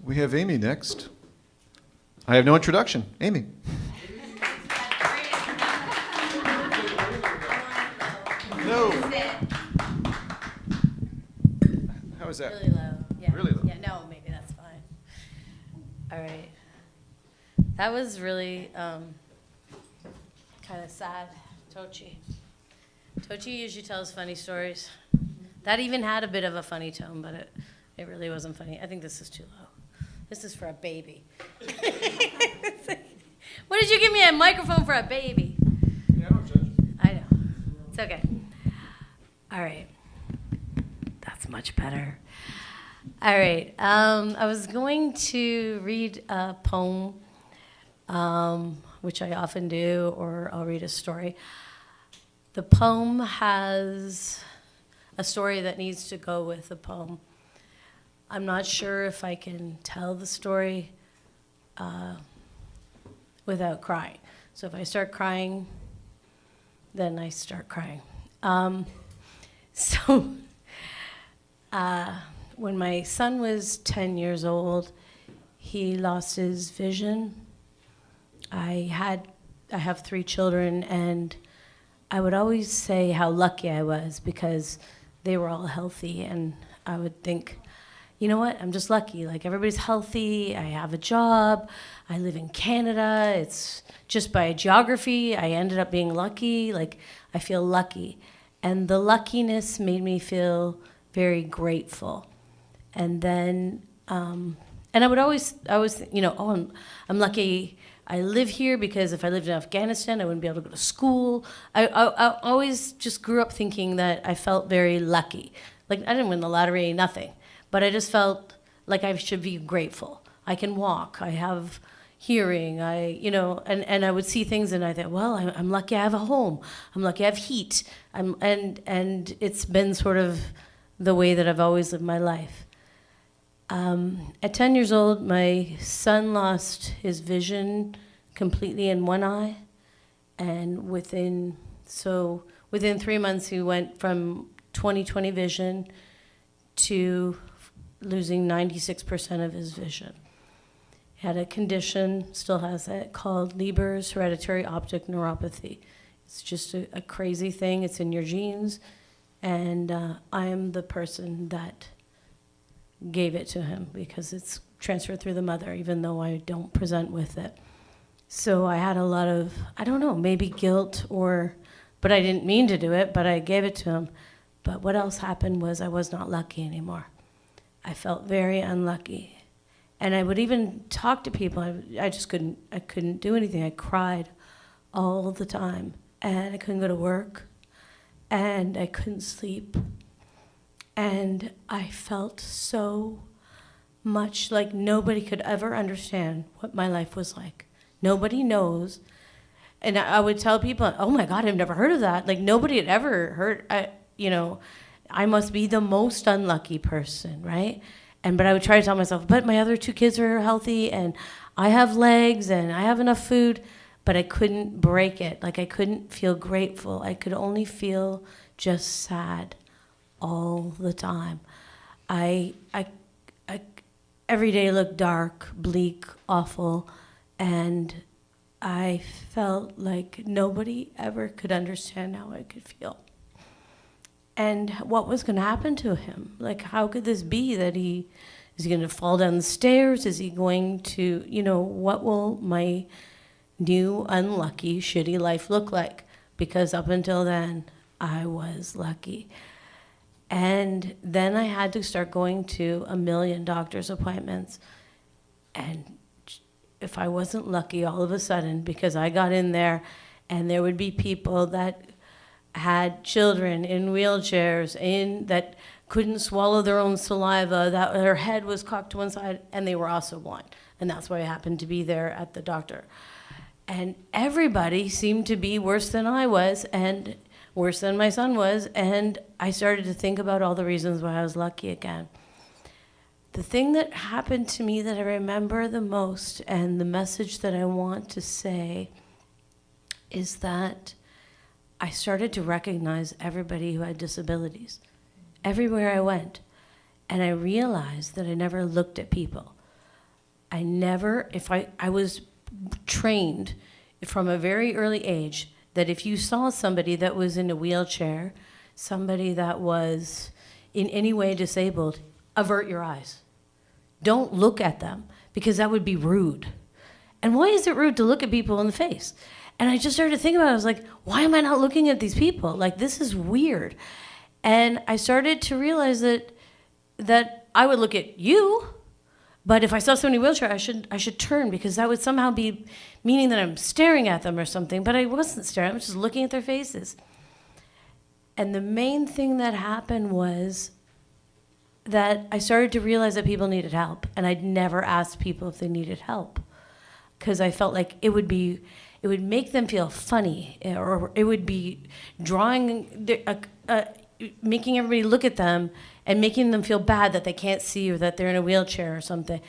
We have Amy next. I have no introduction. Amy. No. How is that? Really low. Yeah. Really low. Yeah, no, maybe that's fine. All right. That was really kind of sad. Tochi usually tells funny stories. That even had a bit of a funny tone, but it really wasn't funny. I think this is too low. This is for a baby. What did you give me a microphone for a baby? Yeah, I don't judge. I know. It's okay. All right. That's much better. All right. I was going to read a poem, which I often do, or I'll read a story. The poem has a story that needs to go with the poem. I'm not sure if I can tell the story without crying. So if I start crying, then I start crying. When my son was 10 years old, he lost his vision. I have 3 children, and I would always say how lucky I was because they were all healthy, and I would think, you know what, I'm just lucky. Like, everybody's healthy, I have a job, I live in Canada, it's just by geography, I ended up being lucky, like, I feel lucky. And the luckiness made me feel very grateful. And then, and I would always, you know, oh, I'm lucky I live here because if I lived in Afghanistan, I wouldn't be able to go to school. I always just grew up thinking that I felt very lucky. Like, I didn't win the lottery, nothing. But I just felt like I should be grateful. I can walk. I have, hearing. And I would see things and I thought, well, I'm lucky I have a home. I'm lucky I have heat. And it's been sort of the way that I've always lived my life. At 10 years old, my son lost his vision completely in one eye. And within 3 months, he went from 20/20 vision to losing 96% of his vision. He had a condition, still has it, called Leber's hereditary optic neuropathy. It's just a crazy thing. It's in your genes. And I am the person that gave it to him because it's transferred through the mother, even though I don't present with it. So I had a lot of, I don't know, maybe guilt but I didn't mean to do it, but I gave it to him. But what else happened was I was not lucky anymore. I felt very unlucky. And I would even talk to people. I just couldn't do anything. I cried all the time. And I couldn't go to work. And I couldn't sleep. And I felt so much like nobody could ever understand what my life was like. Nobody knows. And I would tell people, oh my God, I've never heard of that. Like nobody had ever heard, I must be the most unlucky person, right? But I would try to tell myself, but my other two kids are healthy and I have legs and I have enough food, but I couldn't break it. Like I couldn't feel grateful. I could only feel just sad all the time. I every day looked dark, bleak, awful, and I felt like nobody ever could understand how I could feel. And what was going to happen to him? Like, how could this be that is he going to fall down the stairs? Is he going to, what will my new, unlucky, shitty life look like? Because up until then, I was lucky. And then I had to start going to 1 million doctor's appointments. And if I wasn't lucky all of a sudden, because I got in there and there would be people that had children in wheelchairs that couldn't swallow their own saliva, that their head was cocked to one side, and they were also blind. And that's why I happened to be there at the doctor. And everybody seemed to be worse than I was and worse than my son was, and I started to think about all the reasons why I was lucky again. The thing that happened to me that I remember the most, and the message that I want to say, is that I started to recognize everybody who had disabilities everywhere I went. And I realized that I never looked at people. I was trained from a very early age that if you saw somebody that was in a wheelchair, somebody that was in any way disabled, avert your eyes. Don't look at them, because that would be rude. And why is it rude to look at people in the face? And I just started to think about it. I was like, why am I not looking at these people? Like, this is weird. And I started to realize that I would look at you, but if I saw somebody in a wheelchair, I should turn, because that would somehow be meaning that I'm staring at them or something. But I wasn't staring. I was just looking at their faces. And the main thing that happened was that I started to realize that people needed help. And I'd never asked people if they needed help, because I felt like it would make them feel funny, or it would be making everybody look at them and making them feel bad that they can't see, or that they're in a wheelchair or something.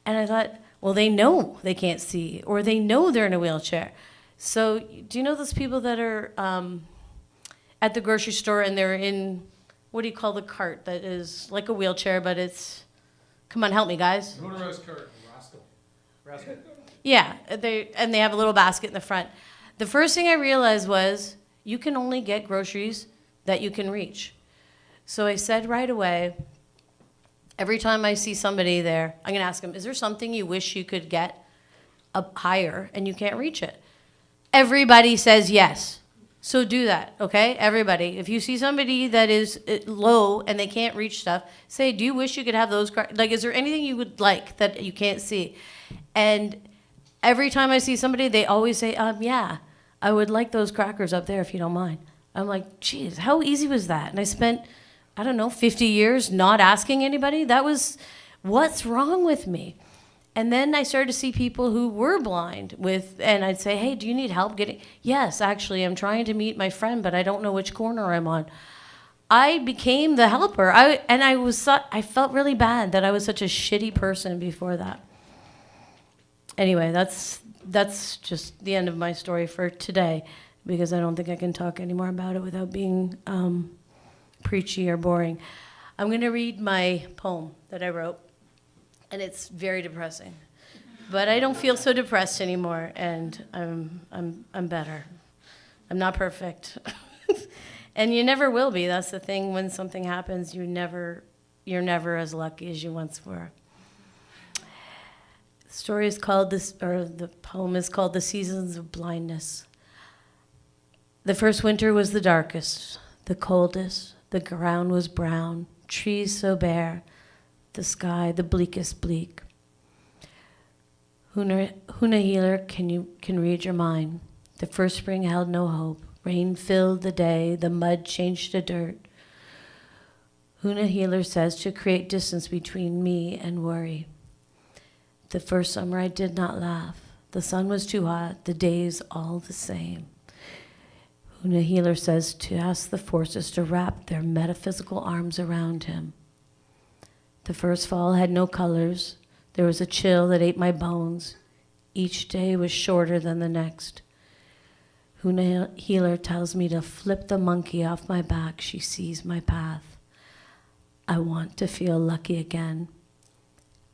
And I thought, well, they know they can't see, or they know they're in a wheelchair. So do you know those people that are at the grocery store and they're in, what do you call the cart that is like a wheelchair, but it's, come on, help me, guys. Motorized cart. Rascal. Yeah, they have a little basket in the front. The first thing I realized was you can only get groceries that you can reach. So I said right away, every time I see somebody there, I'm going to ask them, is there something you wish you could get up higher and you can't reach it? Everybody says yes. So do that, okay? Everybody. If you see somebody that is low and they can't reach stuff, say, do you wish you could have those? Like, is there anything you would like that you can't see? And every time I see somebody, they always say, yeah, I would like those crackers up there if you don't mind. I'm like, geez, how easy was that? And I spent, 50 years not asking anybody. That was, what's wrong with me? And then I started to see people who were blind and I'd say, hey, do you need help getting? Yes, actually, I'm trying to meet my friend, but I don't know which corner I'm on. I became the helper. I felt really bad that I was such a shitty person before that. Anyway, that's just the end of my story for today, because I don't think I can talk anymore about it without being preachy or boring. I'm going to read my poem that I wrote, and it's very depressing. But I don't feel so depressed anymore, and I'm better. I'm not perfect. And you never will be. That's the thing. When something happens, you're never as lucky as you once were. The poem is called The Seasons of Blindness. The first winter was the darkest, the coldest, the ground was brown, trees so bare, the sky the bleakest bleak. Huna healer, can read your mind. The first spring held no hope. Rain filled the day, the mud changed to dirt. Huna healer says to create distance between me and worry. The first summer I did not laugh. The sun was too hot, the days all the same. Huna healer says to ask the forces to wrap their metaphysical arms around him. The first fall had no colors. There was a chill that ate my bones. Each day was shorter than the next. Huna healer tells me to flip the monkey off my back. She sees my path. I want to feel lucky again.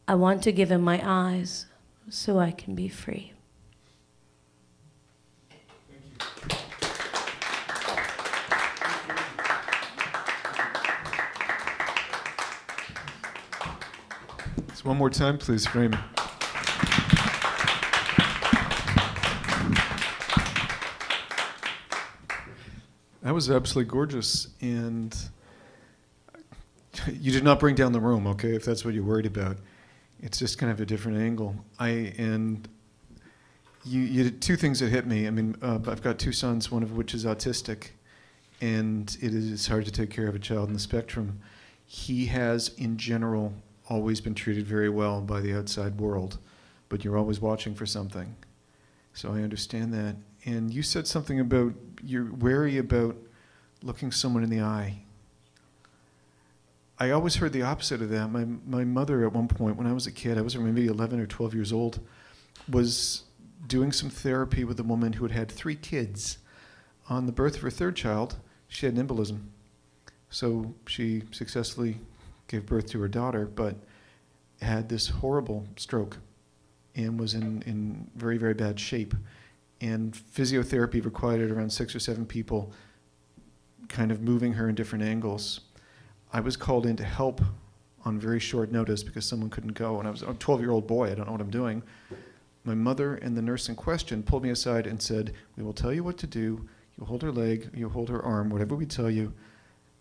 I want to give him my eyes so I can be free. So one more time, please, Raymond. That was absolutely gorgeous, and you did not bring down the room, okay, if that's what you're worried about. It's just kind of a different angle. You did two things that hit me. I mean, I've got two sons, one of which is autistic, and it is hard to take care of a child on the spectrum. He has, in general, always been treated very well by the outside world, but you're always watching for something. So I understand that. And you said something about you're wary about looking someone in the eye. I always heard the opposite of that. My mother at one point, when I was a kid, I was maybe 11 or 12 years old, was doing some therapy with a woman who had had 3 kids. On the birth of her third child, she had an embolism. So she successfully gave birth to her daughter, but had this horrible stroke and was in very, very bad shape. And physiotherapy required around 6 or 7 people kind of moving her in different angles. I was called in to help on very short notice because someone couldn't go. And I was a 12-year-old boy. I don't know what I'm doing. My mother and the nurse in question pulled me aside and said, we will tell you what to do. You'll hold her leg, you'll hold her arm, whatever we tell you.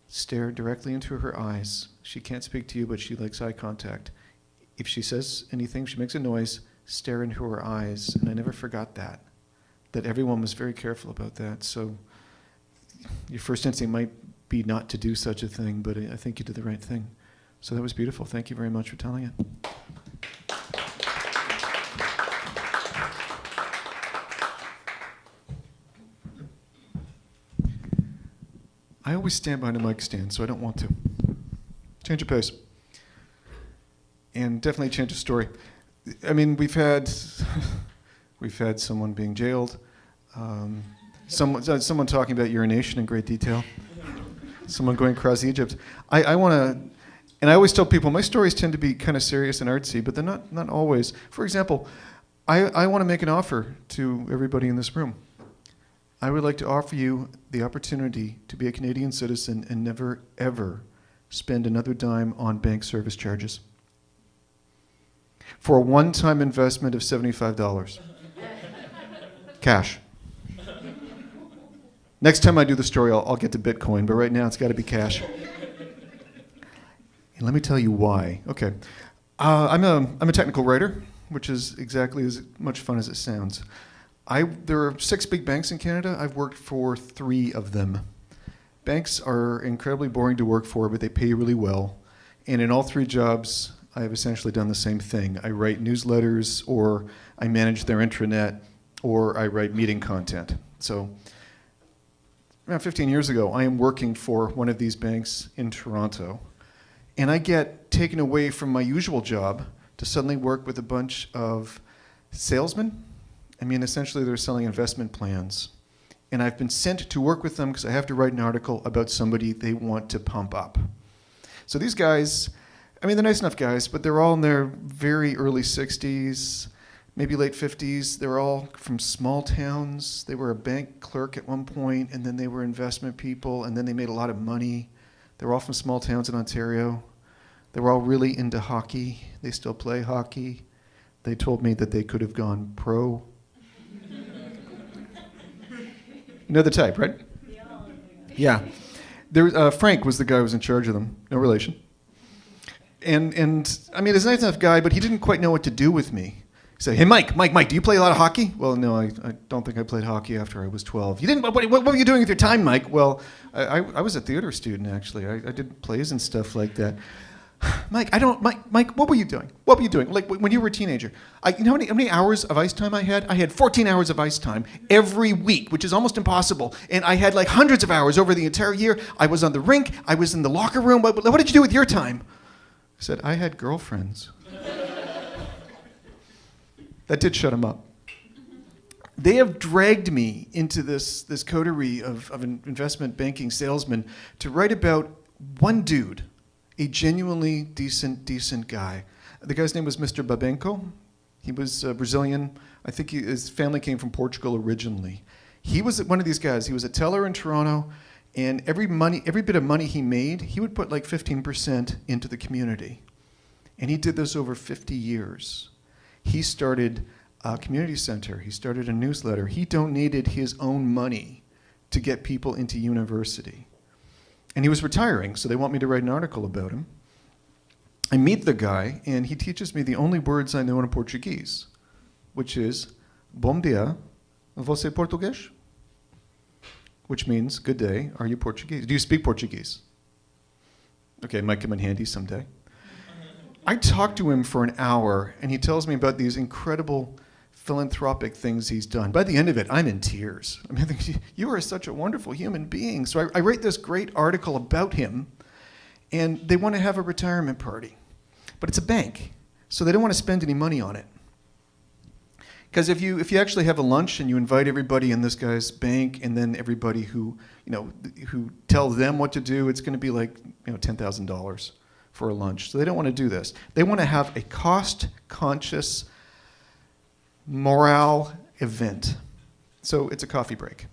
Stare directly into her eyes. She can't speak to you, but she likes eye contact. If she says anything, she makes a noise, stare into her eyes. And I never forgot that everyone was very careful about that. So your first instinct might be not to do such a thing, but I think you did the right thing. So that was beautiful. Thank you very much for telling it. I always stand behind a mic stand, so I don't want to. Change of pace. And definitely change of story. I mean, we've had someone being jailed, someone talking about urination in great detail, someone going across Egypt. I want to, and I always tell people, my stories tend to be kind of serious and artsy, but they're not always. For example, I want to make an offer to everybody in this room. I would like to offer you the opportunity to be a Canadian citizen and never, ever spend another dime on bank service charges for a one-time investment of $75. Cash. Next time I do the story, I'll get to Bitcoin, but right now it's got to be cash. And let me tell you why. Okay. I'm a technical writer, which is exactly as much fun as it sounds. There are 6 big banks in Canada. I've worked for 3 of them. Banks are incredibly boring to work for, but they pay really well. And in all 3 jobs, I have essentially done the same thing. I write newsletters, or I manage their intranet, or I write meeting content. So around 15 years ago, I am working for one of these banks in Toronto, and I get taken away from my usual job to suddenly work with a bunch of salesmen. I mean, essentially, they're selling investment plans. And I've been sent to work with them because I have to write an article about somebody they want to pump up. So these guys, I mean, they're nice enough guys, but they're all in their very early 60s, maybe late 50s. They're all from small towns. They were a bank clerk at one point, and then they were investment people, and then they made a lot of money. They were all from small towns in Ontario. They were all really into hockey. They still play hockey. They told me that they could have gone pro. You know the type, right? Yeah. Frank was the guy who was in charge of them. No relation. And I mean, he's a nice enough guy, but he didn't quite know what to do with me. He said, hey, Mike, do you play a lot of hockey? Well, no, I don't think I played hockey after I was 12. You didn't? What were you doing with your time, Mike? Well, I was a theater student, actually. I did plays and stuff like that. Mike, what were you doing? What were you doing? Like when you were a teenager? You know how many hours of ice time I had? I had 14 hours of ice time every week, which is almost impossible. And I had like hundreds of hours over the entire year. I was on the rink. I was in the locker room. What did you do with your time? I said, I had girlfriends. That did shut him up. They have dragged me into this coterie of an investment banking salesman to write about one dude, a genuinely decent guy. The guy's name was Mr. Babenco. He was Brazilian. I think his family came from Portugal originally. He was one of these guys. He was a teller in Toronto, and every bit of money he made, he would put like 15% into the community. And he did this over 50 years. He started a community center. He started a newsletter. He donated his own money to get people into university. And he was retiring, so they want me to write an article about him. I meet the guy, and he teaches me the only words I know in Portuguese, which is, bom dia, você português? Which means, good day, are you Portuguese? Do you speak Portuguese? Okay, it might come in handy someday. I talked to him for an hour, and he tells me about these incredible philanthropic things he's done. By the end of it, I'm in tears. I mean, I think, you are such a wonderful human being. So I write this great article about him, and they want to have a retirement party. But it's a bank, so they don't want to spend any money on it. Because if you actually have a lunch and you invite everybody in this guy's bank, and then everybody who tells them what to do, it's going to be like $10,000 for a lunch. So they don't want to do this. They want to have a cost-conscious morale event. So it's a coffee break.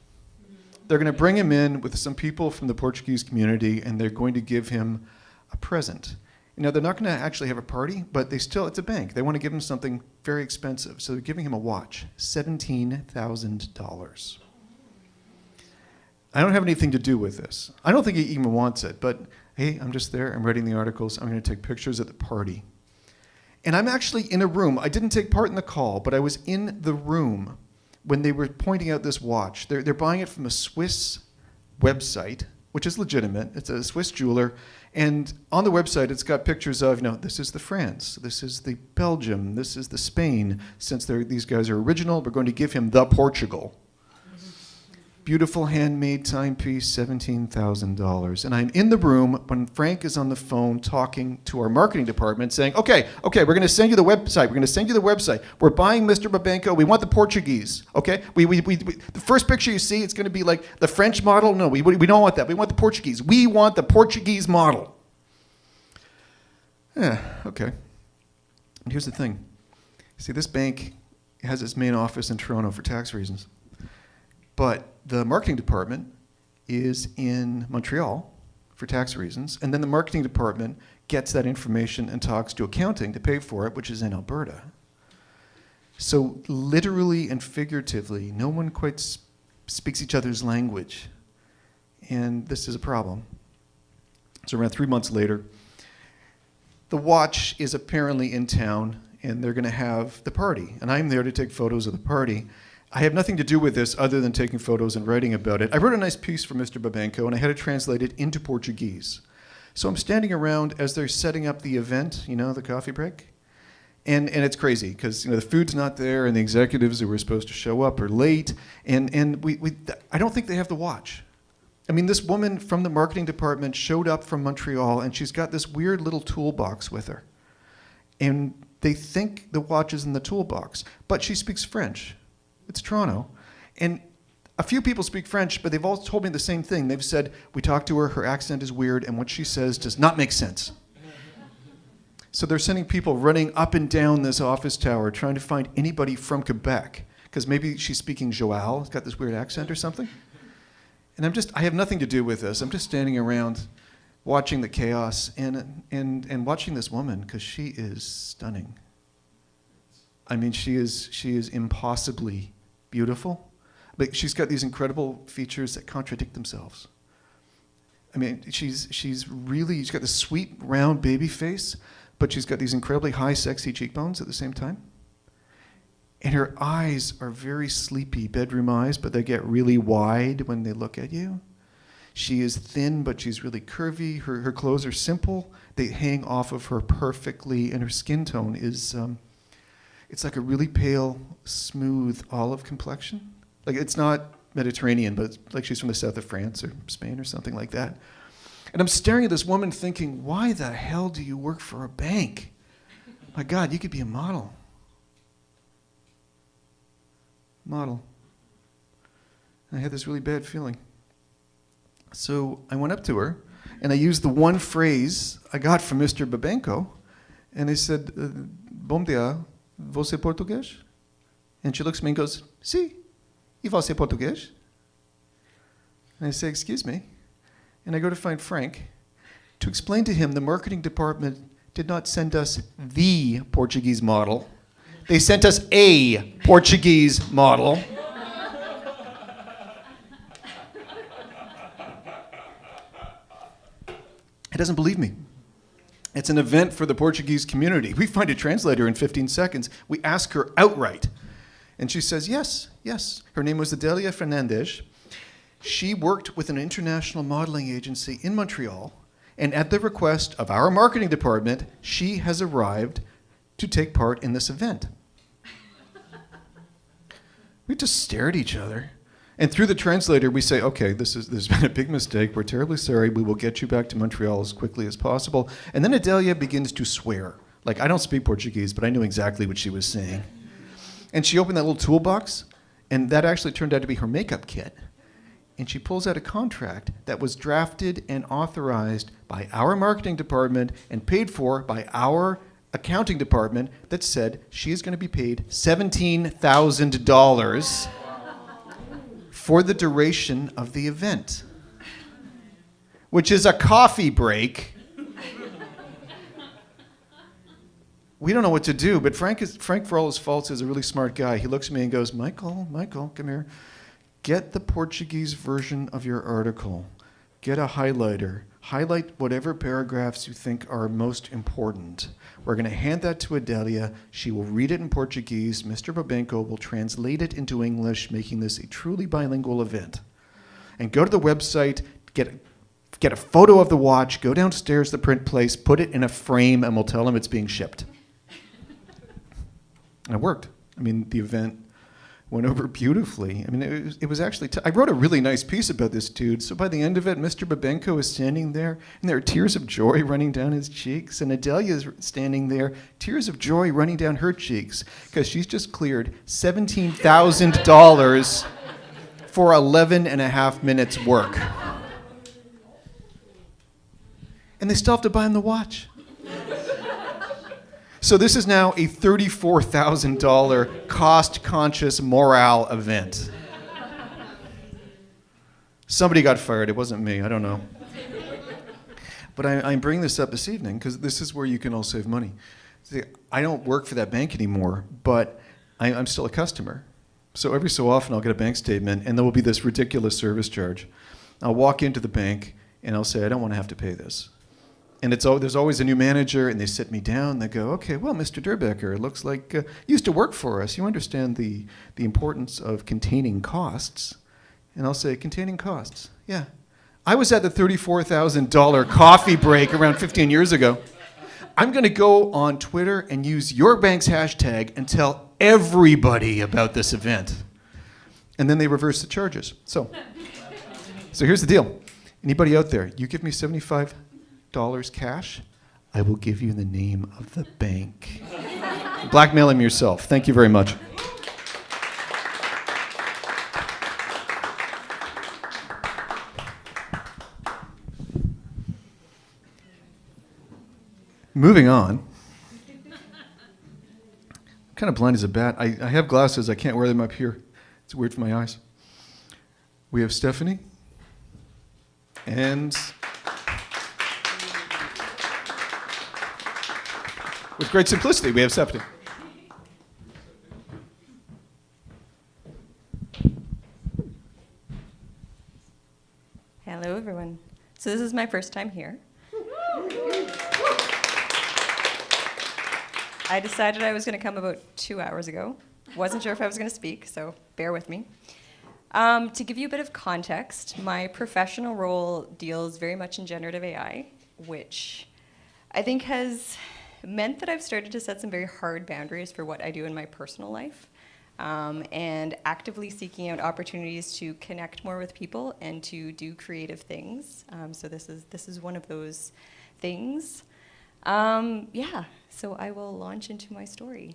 They're going to bring him in with some people from the Portuguese community, and they're going to give him a present. They're not going to actually have a party, but it's a bank. They want to give him something very expensive. So they're giving him a watch, $17,000. I don't have anything to do with this. I don't think he even wants it, but hey, I'm just there. I'm writing the articles. I'm going to take pictures at the party. And I'm actually in a room. I didn't take part in the call, but I was in the room when they were pointing out this watch. They're buying it from a Swiss website, which is legitimate. It's a Swiss jeweler. And on the website, it's got pictures of, this is the France, this is the Belgium, this is the Spain. Since these guys are original, we're going to give him the Portugal. Beautiful handmade timepiece, $17,000. And I'm in the room when Frank is on the phone talking to our marketing department saying, okay, we're going to send you the website. We're buying Mr. Babenco. We want the Portuguese, okay? The first picture you see, it's going to be like the French model. No, we don't want that. We want the Portuguese. We want the Portuguese model. Yeah, okay. And here's the thing. See, this bank has its main office in Toronto for tax reasons. But the marketing department is in Montreal for tax reasons, and then the marketing department gets that information and talks to accounting to pay for it, which is in Alberta. So literally and figuratively, no one quite speaks each other's language, and this is a problem. So around 3 months later, the watch is apparently in town, and they're going to have the party, and I'm there to take photos of the party. I have nothing to do with this other than taking photos and writing about it. I wrote a nice piece for Mr. Babenco, and I had it translated into Portuguese. So I'm standing around as they're setting up the event, the coffee break. And it's crazy because the food's not there and the executives who were supposed to show up are late. And I don't think they have the watch. I mean, this woman from the marketing department showed up from Montreal and she's got this weird little toolbox with her. And they think the watch is in the toolbox, but she speaks French. It's Toronto. And a few people speak French, but they've all told me the same thing. They've said, we talked to her accent is weird, and what she says does not make sense. So they're sending people running up and down this office tower trying to find anybody from Quebec, because maybe she's speaking Joal, it's got this weird accent or something. And I have nothing to do with this. I'm just standing around watching the chaos and watching this woman, because she is stunning. I mean, she is impossibly beautiful. But she's got these incredible features that contradict themselves. I mean, she's got this sweet, round baby face, but she's got these incredibly high, sexy cheekbones at the same time. And her eyes are very sleepy, bedroom eyes, but they get really wide when they look at you. She is thin, but she's really curvy. Her clothes are simple. They hang off of her perfectly, and her skin tone is, it's like a really pale, smooth olive complexion. Like, it's not Mediterranean, but it's like she's from the south of France or Spain or something like that. And I'm staring at this woman thinking, why the hell do you work for a bank? My God, you could be a model. Model. And I had this really bad feeling. So I went up to her, and I used the one phrase I got from Mr. Babenko, and I said, bom dia, você português? And she looks at me and goes, si. E você português? And I say, excuse me. And I go to find Frank to explain to him the marketing department did not send us the Portuguese model. They sent us a Portuguese model. He doesn't believe me. It's an event for the Portuguese community. We find a translator in 15 seconds. We ask her outright. And she says, yes, yes. Her name was Adelia Fernandes. She worked with an international modeling agency in Montreal, and at the request of our marketing department, she has arrived to take part in this event. We just stare at each other. And through the translator, we say, okay, there's been a big mistake. We're terribly sorry. We will get you back to Montreal as quickly as possible. And then Adelia begins to swear. Like, I don't speak Portuguese, but I knew exactly what she was saying. And she opened that little toolbox, and that actually turned out to be her makeup kit. And she pulls out a contract that was drafted and authorized by our marketing department and paid for by our accounting department that said she is going to be paid $17,000 for the duration of the event, which is a coffee break. We don't know what to do, but Frank, for all his faults, is a really smart guy. He looks at me and goes, Michael, come here. Get the Portuguese version of your article. Get a highlighter. Highlight whatever paragraphs you think are most important. We're going to hand that to Adelia. She will read it in Portuguese. Mr. Babenko will translate it into English, making this a truly bilingual event. And go to the website, get a photo of the watch, go downstairs to the print place, put it in a frame, and we'll tell them it's being shipped. And it worked. I mean, the event went over beautifully. I mean, it was actually, I wrote a really nice piece about this dude. So by the end of it, Mr. Babenko is standing there, and there are tears of joy running down his cheeks. And Adelia is standing there, tears of joy running down her cheeks, because she's just cleared $17,000 for 11 and a half minutes work. And they still have to buy him the watch. So this is now a $34,000 cost-conscious morale event. Somebody got fired. It wasn't me. I don't know. But I'm bringing this up this evening because this is where you can all save money. See, I don't work for that bank anymore, but I'm still a customer. So every so often I'll get a bank statement, and there will be this ridiculous service charge. I'll walk into the bank, and I'll say, I don't want to have to pay this. And there's always a new manager, and they sit me down. They go, okay, well, Mr. DERBECKER, it looks like you used to work for us. You understand the importance of containing costs. And I'll say, containing costs? Yeah. I was at the $34,000 coffee break around 15 years ago. I'm going to go on Twitter and use your bank's hashtag and tell everybody about this event. And then they reverse the charges. So here's the deal. Anybody out there, you give me $75 cash, I will give you the name of the bank. Blackmail him yourself. Thank you very much. Moving on. I'm kind of blind as a bat. I have glasses. I can't wear them up here. It's weird for my eyes. We have Stephanie. And with great simplicity, we have Stephanie. Hello, everyone. So this is my first time here. I decided I was going to come about 2 hours ago. Wasn't sure if I was going to speak, so bear with me. To give you a bit of context, my professional role deals very much in generative AI, which I think has meant that I've started to set some very hard boundaries for what I do in my personal life, and actively seeking out opportunities to connect more with people and to do creative things. So this is one of those things. Yeah, so I will launch into my story.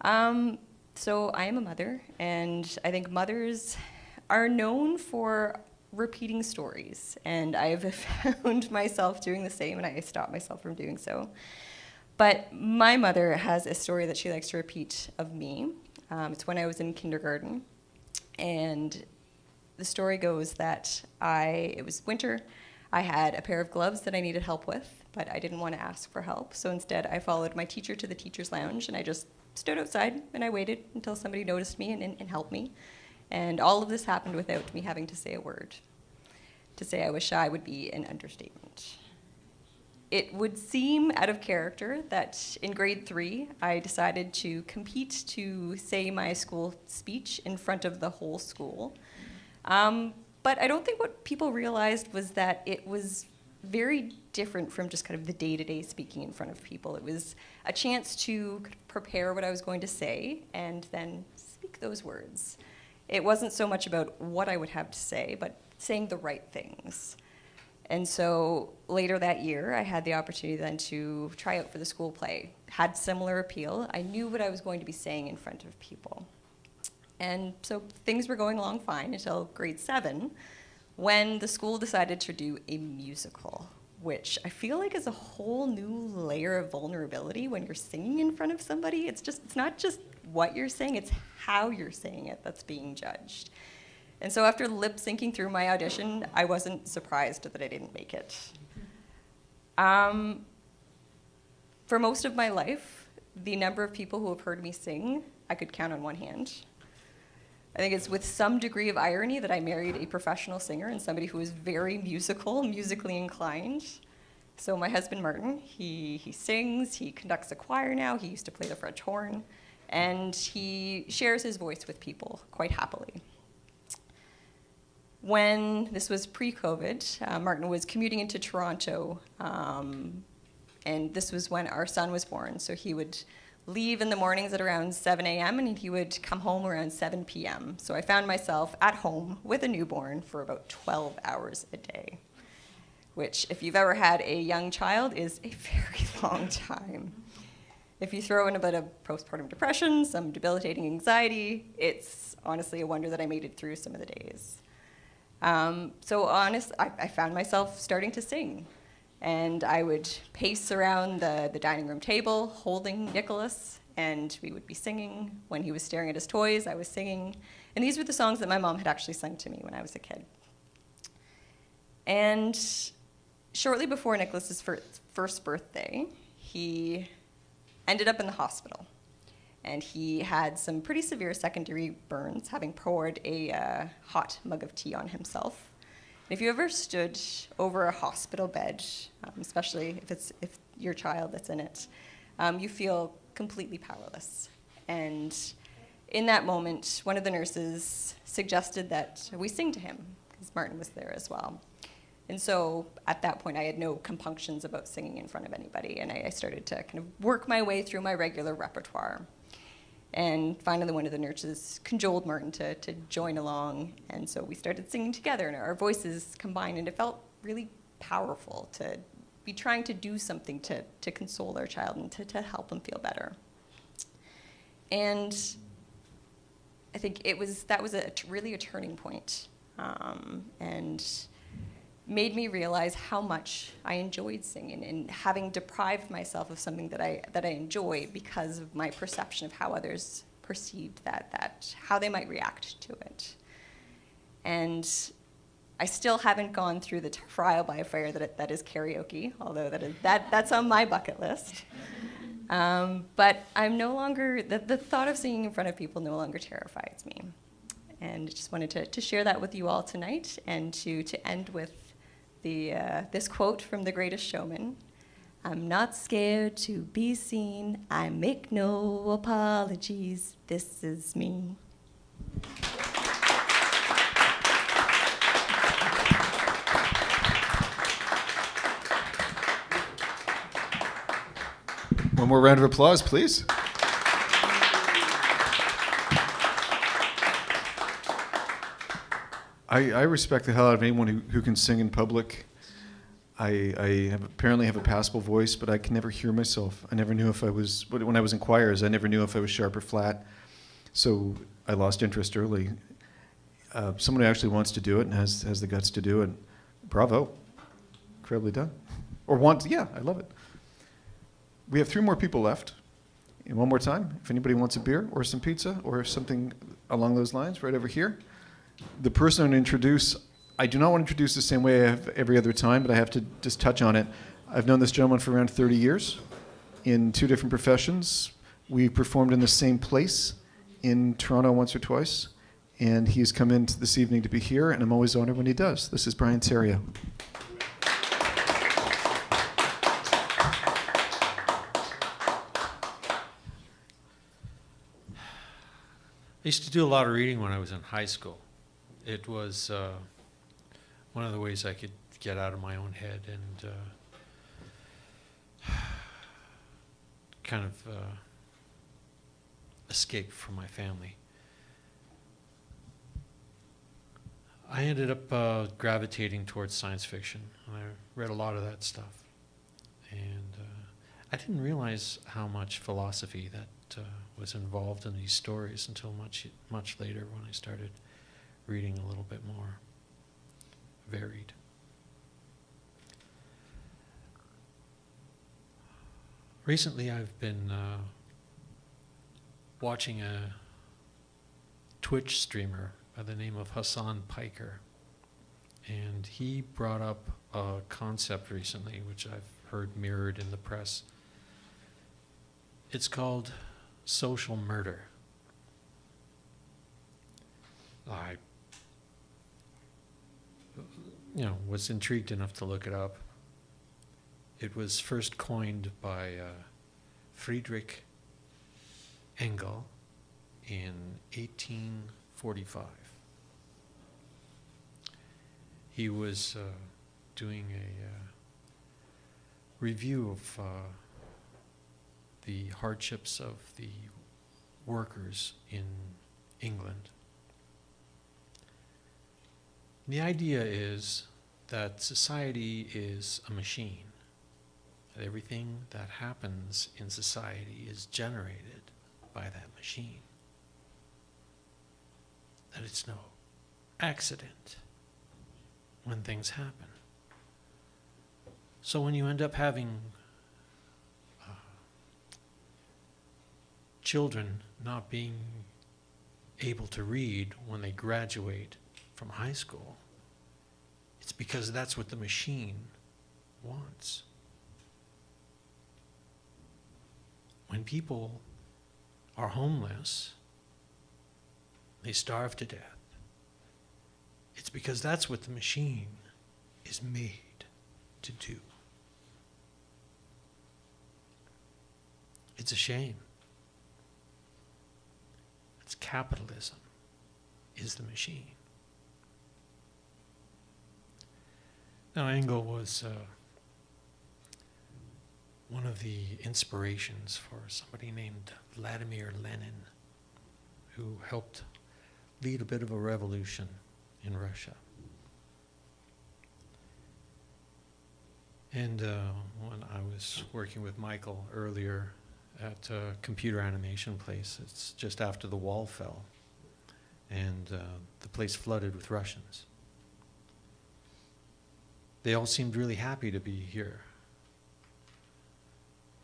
So I am a mother, and I think mothers are known for repeating stories, and I've found myself doing the same, and I stopped myself from doing so. But my mother has a story that she likes to repeat of me. It's when I was in kindergarten, and the story goes that it was winter. I had a pair of gloves that I needed help with, but I didn't want to ask for help, so instead I followed my teacher to the teacher's lounge, and I just stood outside and I waited until somebody noticed me and helped me. And all of this happened without me having to say a word. To say I was shy would be an understatement. It would seem out of character that in grade 3, I decided to compete to say my school speech in front of the whole school. But I don't think what people realized was that it was very different from just kind of the day-to-day speaking in front of people. It was a chance to prepare what I was going to say and then speak those words. It wasn't so much about what I would have to say, but saying the right things. And so later that year, I had the opportunity then to try out for the school play. Had similar appeal. I knew what I was going to be saying in front of people. And so things were going along fine until grade 7, when the school decided to do a musical, which I feel like is a whole new layer of vulnerability when you're singing in front of somebody. It's not just what you're saying, it's how you're saying it that's being judged. And so after lip syncing through my audition, I wasn't surprised that I didn't make it. For most of my life, the number of people who have heard me sing, I could count on one hand. I think it's with some degree of irony that I married a professional singer and somebody who is very musically inclined. So my husband, Martin, he sings, he conducts a choir now, he used to play the French horn, and he shares his voice with people quite happily. When this was pre-COVID, Martin was commuting into Toronto, and this was when our son was born, so he would leave in the mornings at around 7 a.m. and he would come home around 7 p.m. So I found myself at home with a newborn for about 12 hours a day, which, if you've ever had a young child, is a very long time. If you throw in a bit of postpartum depression, some debilitating anxiety, it's honestly a wonder that I made it through some of the days. I found myself starting to sing. And I would pace around the dining room table, holding Nicholas, and we would be singing. When he was staring at his toys, I was singing. And these were the songs that my mom had actually sung to me when I was a kid. And shortly before Nicholas's first birthday, he ended up in the hospital. And he had some pretty severe secondary burns, having poured a hot mug of tea on himself. If you ever stood over a hospital bed, especially if your child that's in it, you feel completely powerless. And in that moment, one of the nurses suggested that we sing to him, because Martin was there as well. And so at that point, I had no compunctions about singing in front of anybody, and I started to kind of work my way through my regular repertoire. And finally, one of the nurses cajoled Martin to join along, and so we started singing together, and our voices combined, and it felt really powerful to be trying to do something to console our child and to help him feel better. And I think that was really a turning point, and made me realize how much I enjoyed singing, and having deprived myself of something that I enjoy because of my perception of how others perceived that how they might react to it. And I still haven't gone through the trial by fire that is karaoke, although that's on my bucket list. But I'm no longer, the thought of singing in front of people no longer terrifies me. And just wanted to share that with you all tonight, and to end with this quote from The Greatest Showman. I'm not scared to be seen. I make no apologies. This is me. One more round of applause, please. I respect the hell out of anyone who can sing in public. I apparently have a passable voice, but I can never hear myself. I never knew if I was, when I was in choirs, I never knew if I was sharp or flat. So I lost interest early. Someone who actually wants to do it and has the guts to do it, bravo. Incredibly done. Or yeah, I love it. We have 3 more people left. And one more time, if anybody wants a beer or some pizza or something along those lines, right over here. The person I'm going to introduce, I do not want to introduce the same way I have every other time, but I have to just touch on it. I've known this gentleman for around 30 years in 2 different professions. We performed in the same place in Toronto once or twice, and he's come in this evening to be here, and I'm always honored when he does. This is Brian Terrio. I used to do a lot of reading when I was in high school. It was one of the ways I could get out of my own head and kind of escape from my family. I ended up gravitating towards science fiction, and I read a lot of that stuff. And I didn't realize how much philosophy that was involved in these stories until much later, when I started reading a little bit more varied. Recently I've been watching a Twitch streamer by the name of Hassan Piker, and he brought up a concept recently which I've heard mirrored in the press. It's called social murder. I was intrigued enough to look it up. It was first coined by Friedrich Engel in 1845. He was doing a review of the hardships of the workers in England. The idea is that society is a machine. That everything that happens in society is generated by that machine. That it's no accident when things happen. So when you end up having children not being able to read when they graduate from high school, it's because that's what the machine wants. When people are homeless, they starve to death. It's because that's what the machine is made to do. It's a shame. It's capitalism is the machine. Now, Engel was one of the inspirations for somebody named Vladimir Lenin, who helped lead a bit of a revolution in Russia. And when I was working with Michael earlier at a computer animation place, it's just after the wall fell, and the place flooded with Russians. They all seemed really happy to be here,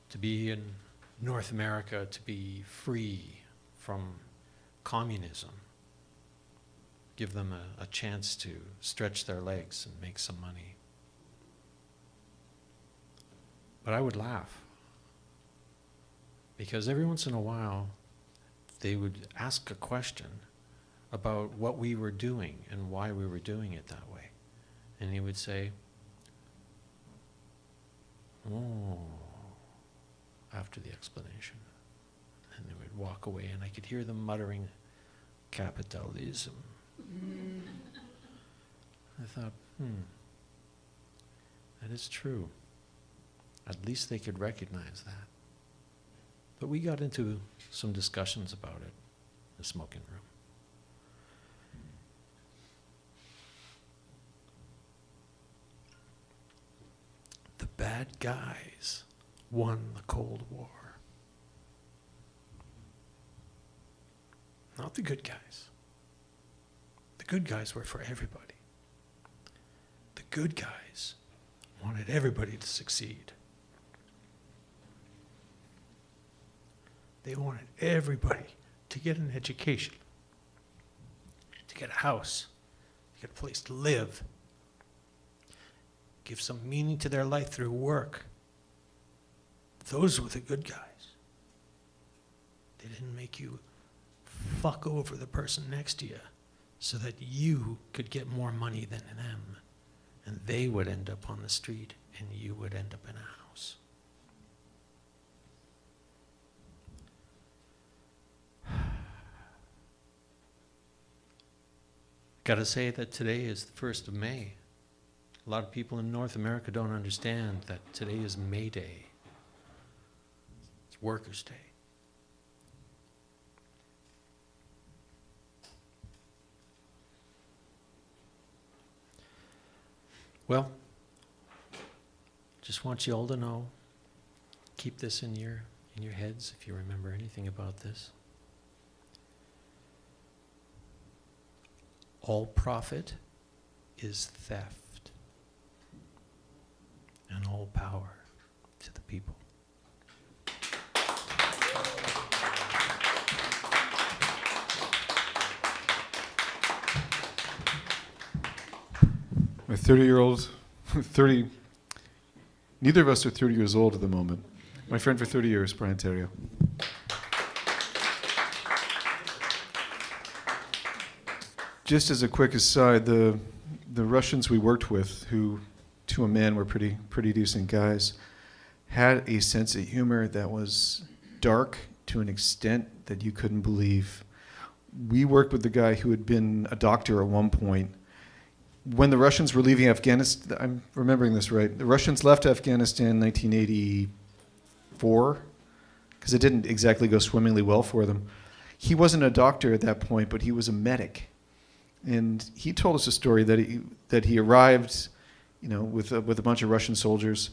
to be in North America, to be free from communism, give them a chance to stretch their legs and make some money. But I would laugh, because every once in a while they would ask a question about what we were doing and why we were doing it that way. And he would say, "Oh," after the explanation. And they would walk away, and I could hear them muttering, "Capitalism." I thought, that is true. At least they could recognize that. But we got into some discussions about it in the smoking room. The bad guys won the Cold War. Not the good guys. The good guys were for everybody. The good guys wanted everybody to succeed. They wanted everybody to get an education, to get a house, to get a place to live, give some meaning to their life through work. Those were the good guys. They didn't make you fuck over the person next to you so that you could get more money than them, and they would end up on the street and you would end up in a house. Gotta say that today is the 1st of May. A lot of people in North America don't understand that today is May Day. It's Workers' Day. Well, just want you all to know, keep this in your heads if you remember anything about this. All profit is theft, and all power to the people. My 30-year-old, neither of us are 30 years old at the moment. My friend for 30 years, Brian Terrio. Just as a quick aside, the Russians we worked with, who to a man were pretty decent guys, had a sense of humor that was dark to an extent that you couldn't believe. We worked with the guy who had been a doctor at one point. When the Russians were leaving Afghanistan, I'm remembering this right, the Russians left Afghanistan in 1984, because it didn't exactly go swimmingly well for them. He wasn't a doctor at that point, but he was a medic. And he told us a story that he arrived, with a bunch of Russian soldiers,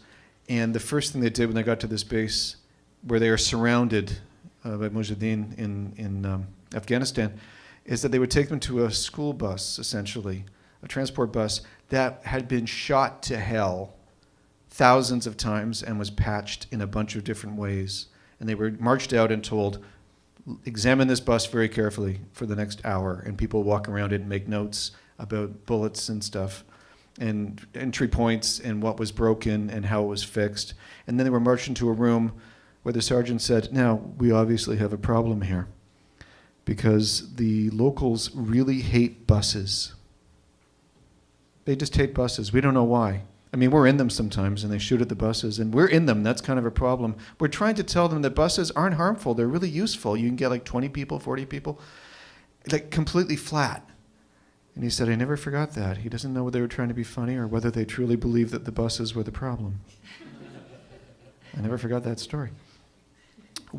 and the first thing they did when they got to this base, where they are surrounded by Mujahideen in Afghanistan, is that they would take them to a school bus, essentially, a transport bus that had been shot to hell thousands of times and was patched in a bunch of different ways. And they were marched out and told, examine this bus very carefully for the next hour, and people walk around it and make notes about bullets and stuff and entry points and what was broken and how it was fixed. And then they were marched into a room where the sergeant said, now, we obviously have a problem here because the locals really hate buses. They just hate buses. We don't know why. I mean, we're in them sometimes, and they shoot at the buses, and we're in them. That's kind of a problem. We're trying to tell them that buses aren't harmful. They're really useful. You can get like 20 people, 40 people, like completely flat. And he said, I never forgot that. He doesn't know whether they were trying to be funny or whether they truly believed that the buses were the problem. I never forgot that story.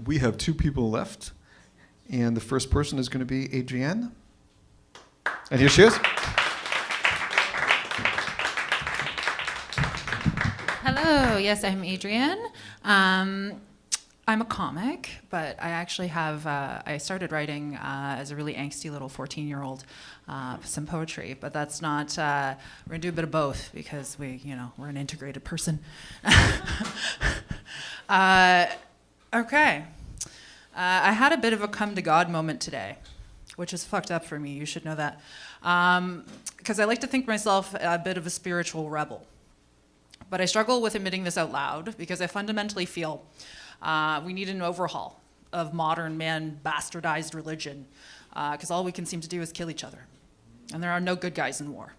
We have 2 people left, and the first person is going to be Adrienne. And here she is. Hello, yes, I'm Adrienne. I'm a comic, but I actually have, I started writing as a really angsty little 14-year-old, some poetry, but that's not, we're gonna do a bit of both because we're an integrated person. Okay. I had a bit of a come to God moment today, which is fucked up for me, you should know that. Because I like to think myself a bit of a spiritual rebel. But I struggle with admitting this out loud because I fundamentally feel we need an overhaul of modern man bastardized religion because all we can seem to do is kill each other. And there are no good guys in war.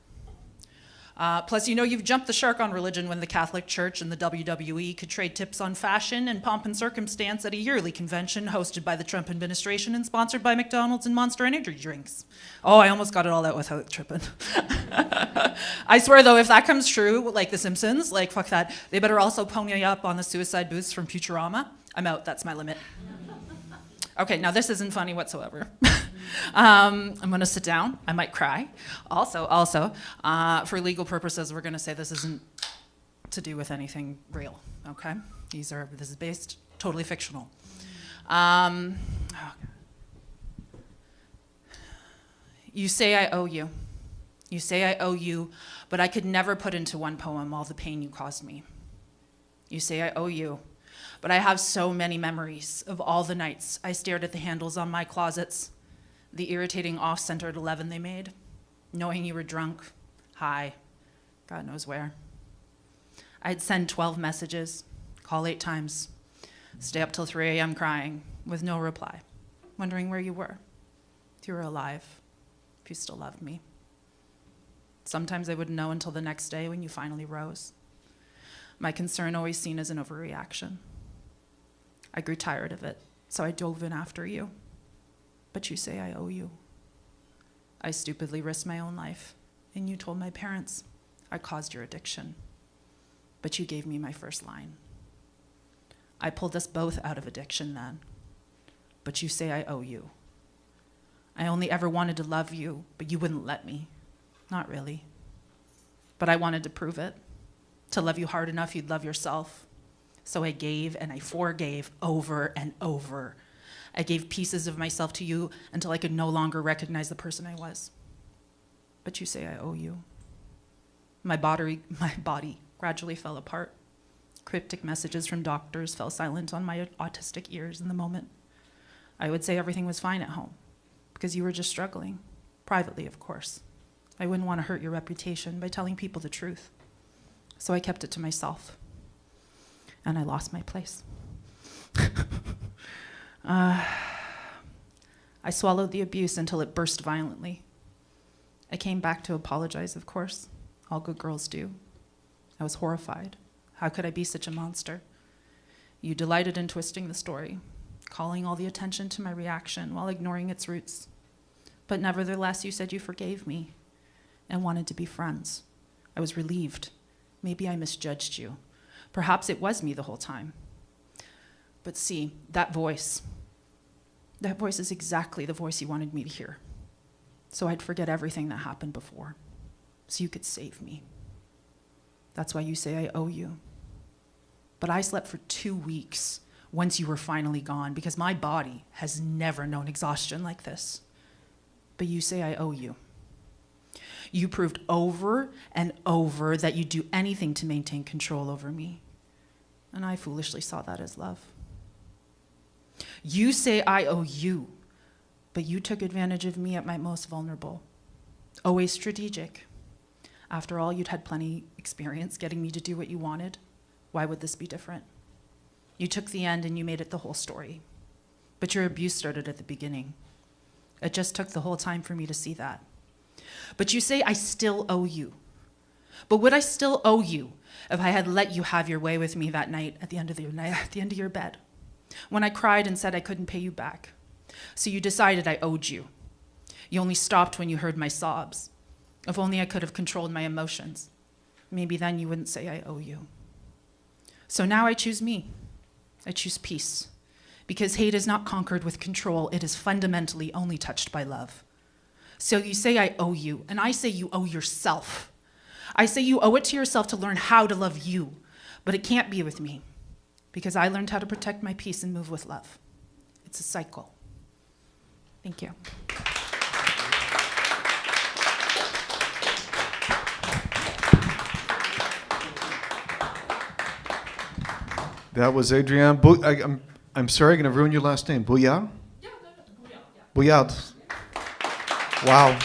Plus, you've jumped the shark on religion when the Catholic Church and the WWE could trade tips on fashion and pomp and circumstance at a yearly convention hosted by the Trump administration and sponsored by McDonald's and Monster Energy drinks. Oh, I almost got it all out without tripping. I swear, though, if that comes true, like The Simpsons, fuck that, they better also pony up on the suicide booths from Futurama. I'm out. That's my limit. Okay, now this isn't funny whatsoever. I'm going to sit down. I might cry. Also, for legal purposes, we're going to say this isn't to do with anything real, okay? This is based totally fictional. You say I owe you. You say I owe you, but I could never put into one poem all the pain you caused me. You say I owe you, but I have so many memories of all the nights I stared at the handles on my closets, the irritating off-centered 11 they made, knowing you were drunk, high, God knows where. I'd send 12 messages, call 8 times, stay up till 3 a.m. crying with no reply, wondering where you were, if you were alive, if you still loved me. Sometimes I wouldn't know until the next day when you finally rose. My concern always seen as an overreaction. I grew tired of it, so I dove in after you. But you say I owe you. I stupidly risked my own life, and you told my parents I caused your addiction. But you gave me my first line. I pulled us both out of addiction then, but you say I owe you. I only ever wanted to love you, but you wouldn't let me. Not really. But I wanted to prove it, to love you hard enough you'd love yourself. So I gave and I forgave over and over. I gave pieces of myself to you until I could no longer recognize the person I was. But you say I owe you. My body gradually fell apart. Cryptic messages from doctors fell silent on my autistic ears in the moment. I would say everything was fine at home because you were just struggling, privately, of course. I wouldn't want to hurt your reputation by telling people the truth. So I kept it to myself. And I lost my place. I swallowed the abuse until it burst violently. I came back to apologize, of course. All good girls do. I was horrified. How could I be such a monster? You delighted in twisting the story, calling all the attention to my reaction while ignoring its roots. But nevertheless, you said you forgave me and wanted to be friends. I was relieved. Maybe I misjudged you. Perhaps it was me the whole time. But see, that voice is exactly the voice you wanted me to hear. So I'd forget everything that happened before, so you could save me. That's why you say I owe you. But I slept for 2 weeks once you were finally gone, because my body has never known exhaustion like this. But you say I owe you. You proved over and over that you'd do anything to maintain control over me. And I foolishly saw that as love. You say I owe you, but you took advantage of me at my most vulnerable. Always strategic. After all, you'd had plenty experience getting me to do what you wanted. Why would this be different? You took the end and you made it the whole story. But your abuse started at the beginning. It just took the whole time for me to see that. But you say I still owe you. But would I still owe you if I had let you have your way with me that night at the end of your bed? When I cried and said I couldn't pay you back. So you decided I owed you. You only stopped when you heard my sobs. If only I could have controlled my emotions. Maybe then you wouldn't say I owe you. So now I choose me. I choose peace. Because hate is not conquered with control. It is fundamentally only touched by love. So you say I owe you, and I say you owe yourself. I say you owe it to yourself to learn how to love you, but it can't be with me, because I learned how to protect my peace and move with love. It's a cycle. Thank you. That was Adrienne. I'm sorry, I'm going to ruin your last name. Bouillard? Yeah, Bouillard. Wow.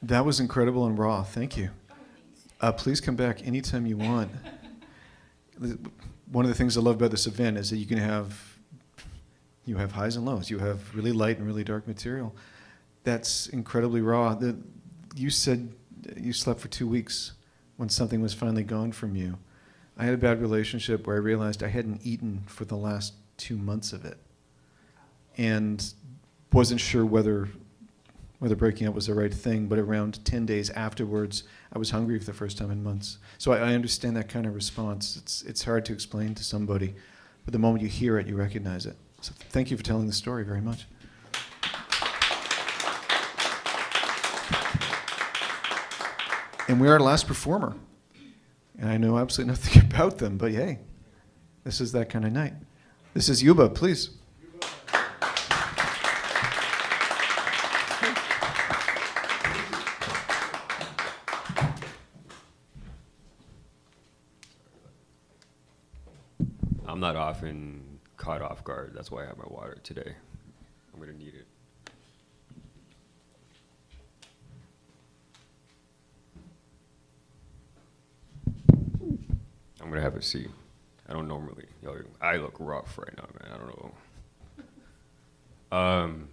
That was incredible and raw. Thank you. Please come back anytime you want. One of the things I love about this event is that you have highs and lows. You have really light and really dark material. That's incredibly raw. You said you slept for 2 weeks when something was finally gone from you. I had a bad relationship where I realized I hadn't eaten for the last 2 months of it, and wasn't sure whether breaking up was the right thing, but around 10 days afterwards, I was hungry for the first time in months. So I understand that kind of response. It's hard to explain to somebody, but the moment you hear it, you recognize it. So thank you for telling the story very much. And we are our last performer. And I know absolutely nothing about them, but hey, this is that kind of night. This is Yuba, please. I'm not often caught off guard. That's why I have my water today. I'm going to need it. I'm going to have a seat. I don't normally. I look rough right now, man. I don't know.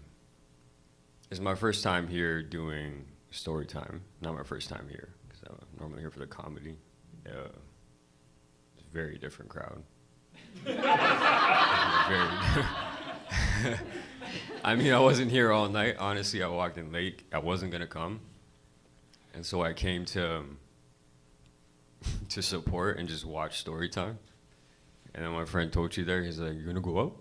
It's my first time here doing story time. Not my first time here, because I'm normally here for the comedy. It's a very different crowd. I mean, I wasn't here all night. Honestly, I walked in late. I wasn't going to come. And so I came to support and just watch story time. And then my friend Tochi there, he's like, "You gonna go up?"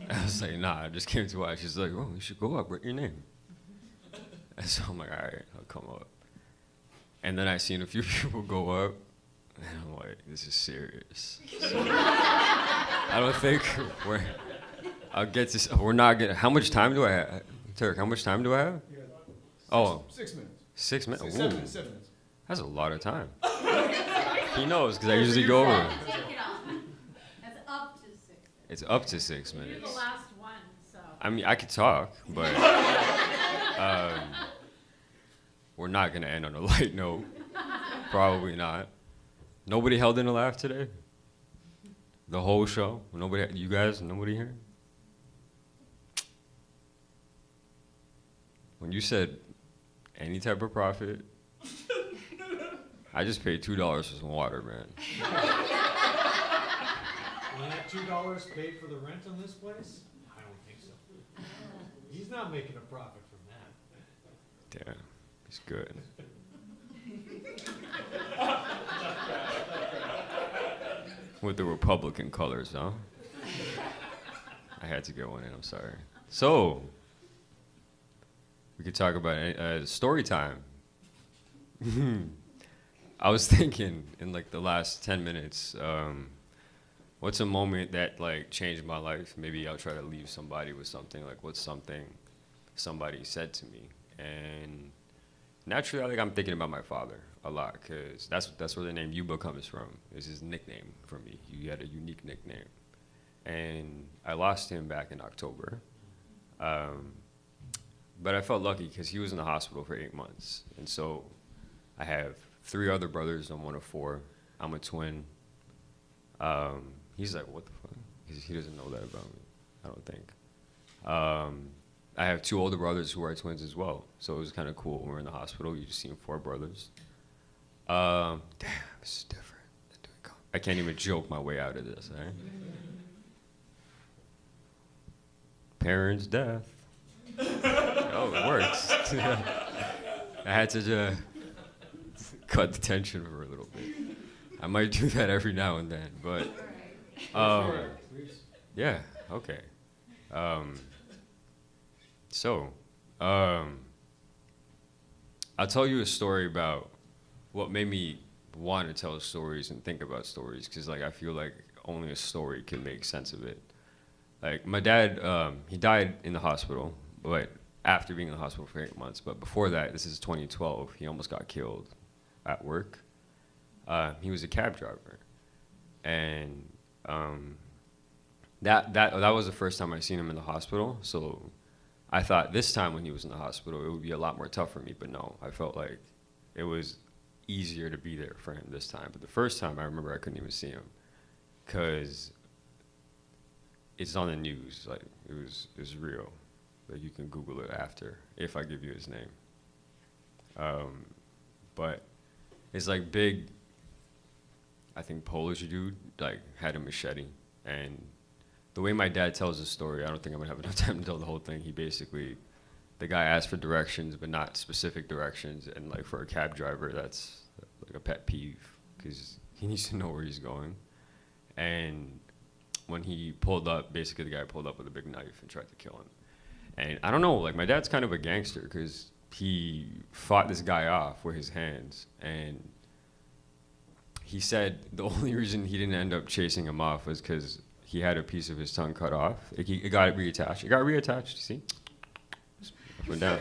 I was like, "Nah, I just came to watch." He's like, "Oh, you should go up, write your name." And so I'm like, "All right, I'll come up." And then I seen a few people go up, and I'm like, "This is serious." So, I don't think we're not getting, how much time do I have? Turk, how much time do I have? Oh, 6 minutes. 6 minutes? 7 Ooh. minutes, 7 minutes. That's a lot of time. He knows, because I usually go over. Take it off. That's up to 6 minutes. It's up to 6 minutes. You're the last one, so. I mean, I could talk, but we're not going to end on a light note. Probably not. Nobody held in a laugh today? The whole show? Nobody, you guys, nobody here? When you said any type of profit, I just paid $2 for some water, man. Will that $2 pay for the rent on this place? I don't think so. He's not making a profit from that. Damn, it's good. With the Republican colors, huh? I had to get one in, I'm sorry. So, we could talk about story time. I was thinking in like the last 10 minutes, what's a moment that like changed my life? Maybe I'll try to leave somebody with something, like what's something somebody said to me? And naturally, like I'm thinking about my father a lot, because that's where the name Yuba comes from. It's his nickname for me. He had a unique nickname. And I lost him back in October. But I felt lucky because he was in the hospital for 8 months. And so I have 3 other brothers. I'm one of 4. I'm a twin. He's like, what the fuck? He doesn't know that about me, I don't think. I have 2 older brothers who are twins as well. So it was kind of cool. When we're in the hospital, you just see 4 brothers. Damn, this is different. I can't even joke my way out of this, right? parents' death. Oh, it works. I had to cut the tension for a little bit. I might do that every now and then, but yeah, okay. I'll tell you a story about what made me want to tell stories and think about stories, because like I feel like only a story can make sense of it. Like my dad, he died in the hospital, but after being in the hospital for 8 months. But before that, this is 2012, he almost got killed at work. He was a cab driver, and that was the first time I seen him in the hospital. So I thought this time when he was in the hospital, it would be a lot more tough for me. But no, I felt like it was easier to be there for him this time. But the first time, I remember I couldn't even see him because it's on the news. Like it was real. Like you can Google it after if I give you his name. But it's like big. I think Polish dude like had a machete, and the way my dad tells the story, I don't think I'm gonna have enough time to tell the whole thing. He basically, the guy asked for directions, but not specific directions, and like for a cab driver, that's like a pet peeve because he needs to know where he's going. And when he pulled up, basically the guy pulled up with a big knife and tried to kill him. And I don't know, like my dad's kind of a gangster because he fought this guy off with his hands, and he said the only reason he didn't end up chasing him off was because he had a piece of his tongue cut off. It got reattached. It got reattached, you see? Up and down.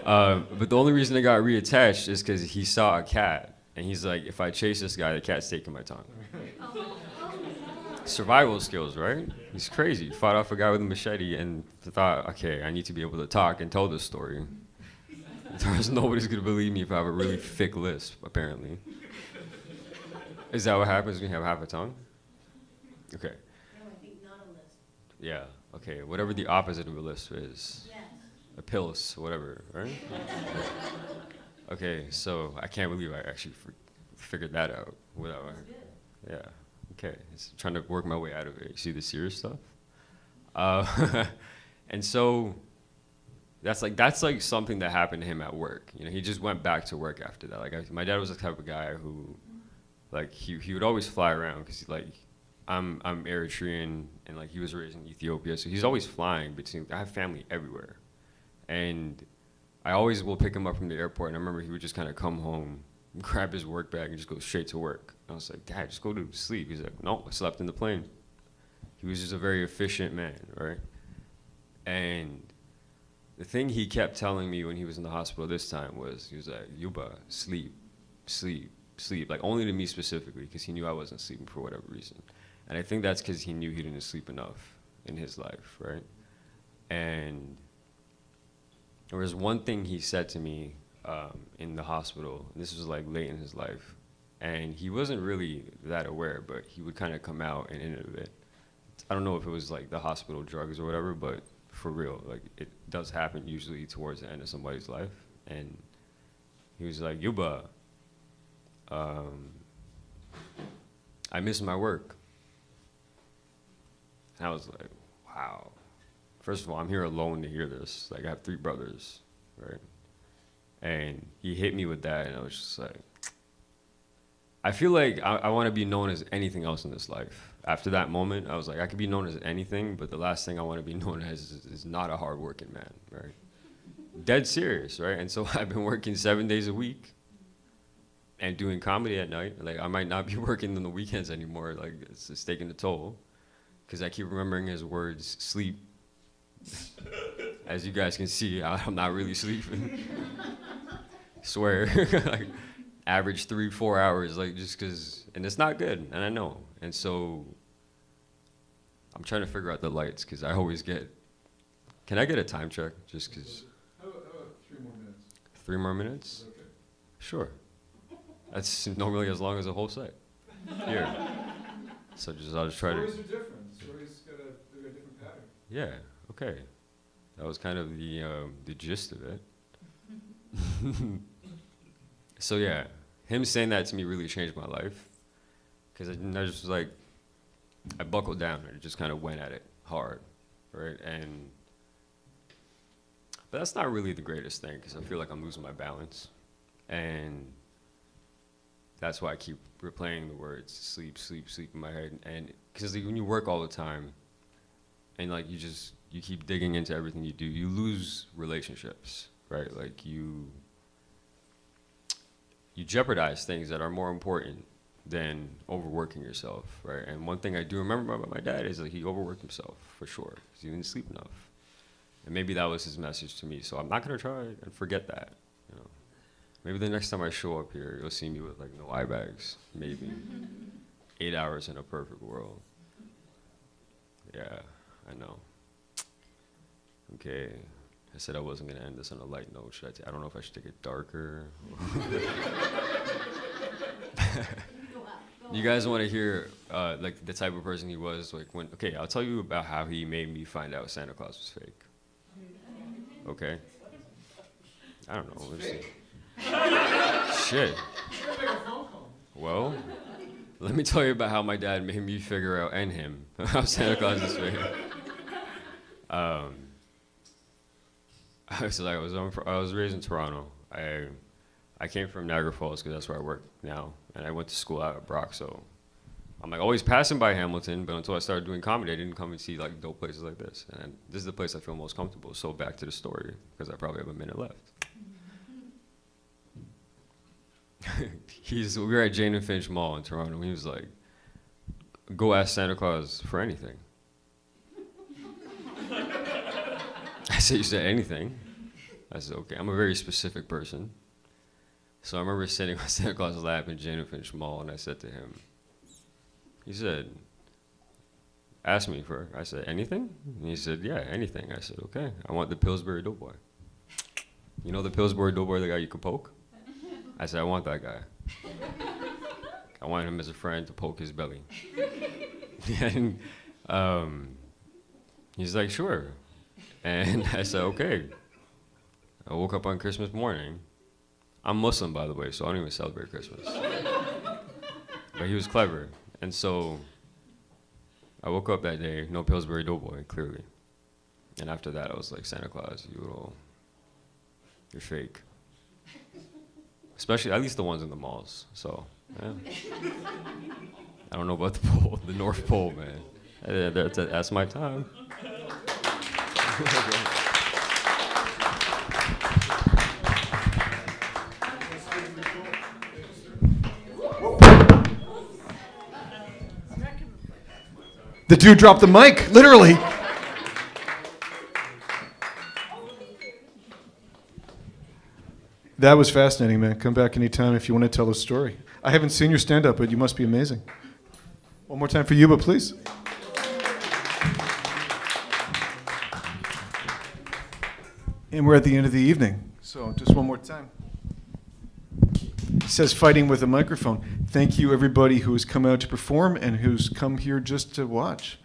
But the only reason it got reattached is because he saw a cat, and he's like, if I chase this guy, the cat's taking my tongue. Survival skills, right? He's crazy. He fought off a guy with a machete and thought, okay, I need to be able to talk and tell this story. Nobody's going to believe me if I have a really thick lisp, apparently. Is that what happens when you have half a tongue? Okay. No, I think not a lisp. Yeah, okay. Whatever the opposite of a lisp is. Yes. A pills, whatever, right? Okay, so I can't believe I actually figured that out without. Yeah. Okay. It's trying to work my way out of it. You see the serious stuff? And so that's like something that happened to him at work. You know, he just went back to work after that. Like my dad was the type of guy who, like, he would always fly around because like I'm Eritrean and like he was raised in Ethiopia, so he's always flying between. I have family everywhere, and I always will pick him up from the airport. And I remember he would just kind of come home, grab his work bag, and just go straight to work. And I was like, Dad, just go to sleep. He's like, no, I slept in the plane. He was just a very efficient man, right? And the thing he kept telling me when he was in the hospital this time was, he was like, Yuba, sleep, sleep, sleep. Like only to me specifically, because he knew I wasn't sleeping for whatever reason. And I think that's because he knew he didn't sleep enough in his life, right? And there was one thing he said to me in the hospital. And this was like late in his life. And he wasn't really that aware, but he would kind of come out and in it a bit. I don't know if it was like the hospital drugs or whatever, but for real, like it does happen usually towards the end of somebody's life. And he was like, Yuba, I miss my work. And I was like, wow. First of all, I'm here alone to hear this. Like I have 3 brothers, right? And he hit me with that, and I was just like, I feel like I want to be known as anything else in this life. After that moment, I was like, I could be known as anything, but the last thing I want to be known as is not a hardworking man, right? Dead serious, right? And so I've been working 7 days a week and doing comedy at night. Like I might not be working on the weekends anymore. Like it's taking a toll because I keep remembering his words, sleep. As you guys can see, I'm not really sleeping. Swear. Like, average 3-4 hours, like just because, and it's not good, and I know. And so I'm trying to figure out the lights because I always get, can I get a time check just because? How about 3 more minutes? 3 more minutes? Okay. Sure. That's normally as long as a whole set. Here. So I'll just try to. Stories are different. Stories got a different pattern. Yeah. Okay. That was kind of the gist of it. So yeah, him saying that to me really changed my life, because I just was like, I buckled down and just kind of went at it hard, right? And But that's not really the greatest thing because I feel like I'm losing my balance. And that's why I keep replaying the words sleep, sleep, sleep in my head. And because when you work all the time and like you keep digging into everything you do, you lose relationships, right? Like you jeopardize things that are more important than overworking yourself, right? And one thing I do remember about my dad is that he overworked himself for sure because he didn't sleep enough. And maybe that was his message to me. So I'm not gonna try and forget that, you know. Maybe the next time I show up here, you'll see me with like no eye bags, maybe. 8 hours in a perfect world. Yeah, I know. Okay, I said I wasn't gonna end this on a light note. I don't know if I should take it darker. You guys want to hear like the type of person he was? Like when? Okay, I'll tell you about how he made me find out Santa Claus was fake. Okay. I don't know. Let's see. Shit. Well, let me tell you about how my dad made me figure out, and him, how Santa Claus is fake. I was raised in Toronto. I came from Niagara Falls because that's where I work now, and I went to school out at Brock. So I'm like always passing by Hamilton, but until I started doing comedy, I didn't come and see like dope places like this. And this is the place I feel most comfortable. So back to the story, because I probably have a minute left. We were at Jane and Finch Mall in Toronto, and he was like, "Go ask Santa Claus for anything." I said, "You said anything?" I said, "Okay, I'm a very specific person." So I remember sitting on Santa Claus' lap in Jane and Finch Mall, and I said to him, he said, "Ask me for," I said, "Anything?" And he said, "Yeah, anything." I said, "Okay, I want the Pillsbury Doughboy." You know the Pillsbury Doughboy, the guy you could poke? I said, "I want that guy. I want him as a friend to poke his belly." And he's like, "Sure." And I said, "Okay." I woke up on Christmas morning. I'm Muslim, by the way, so I don't even celebrate Christmas. But he was clever. And so I woke up that day, no Pillsbury Doughboy, clearly. And after that, I was like, "Santa Claus, you're fake." Especially, at least the ones in the malls. So, yeah. I don't know about the pole, the North Pole, man. That's my time. The dude dropped the mic, literally. That was fascinating, man. Come back anytime if you want to tell a story. I haven't seen your stand-up, but you must be amazing. One more time for Yuba, please. And we're at the end of the evening, so just one more time. It says fighting with a microphone. Thank you, everybody who has come out to perform and who's come here just to watch.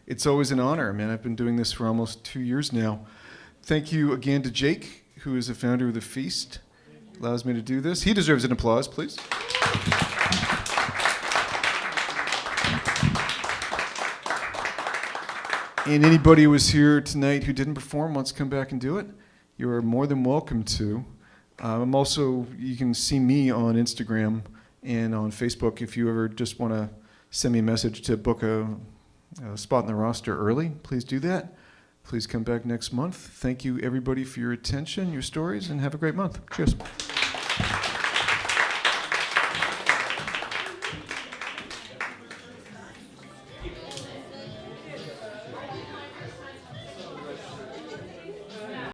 It's always an honor, man. I've been doing this for almost 2 years now. Thank you again to Jake, who is the founder of The Feast. Allows me to do this. He deserves an applause, please. And anybody who was here tonight who didn't perform wants to come back and do it, you are more than welcome to. You can see me on Instagram and on Facebook if you ever just want to send me a message to book a spot in the roster early. Please do that. Please come back next month. Thank you, everybody, for your attention, your stories, and have a great month. Cheers.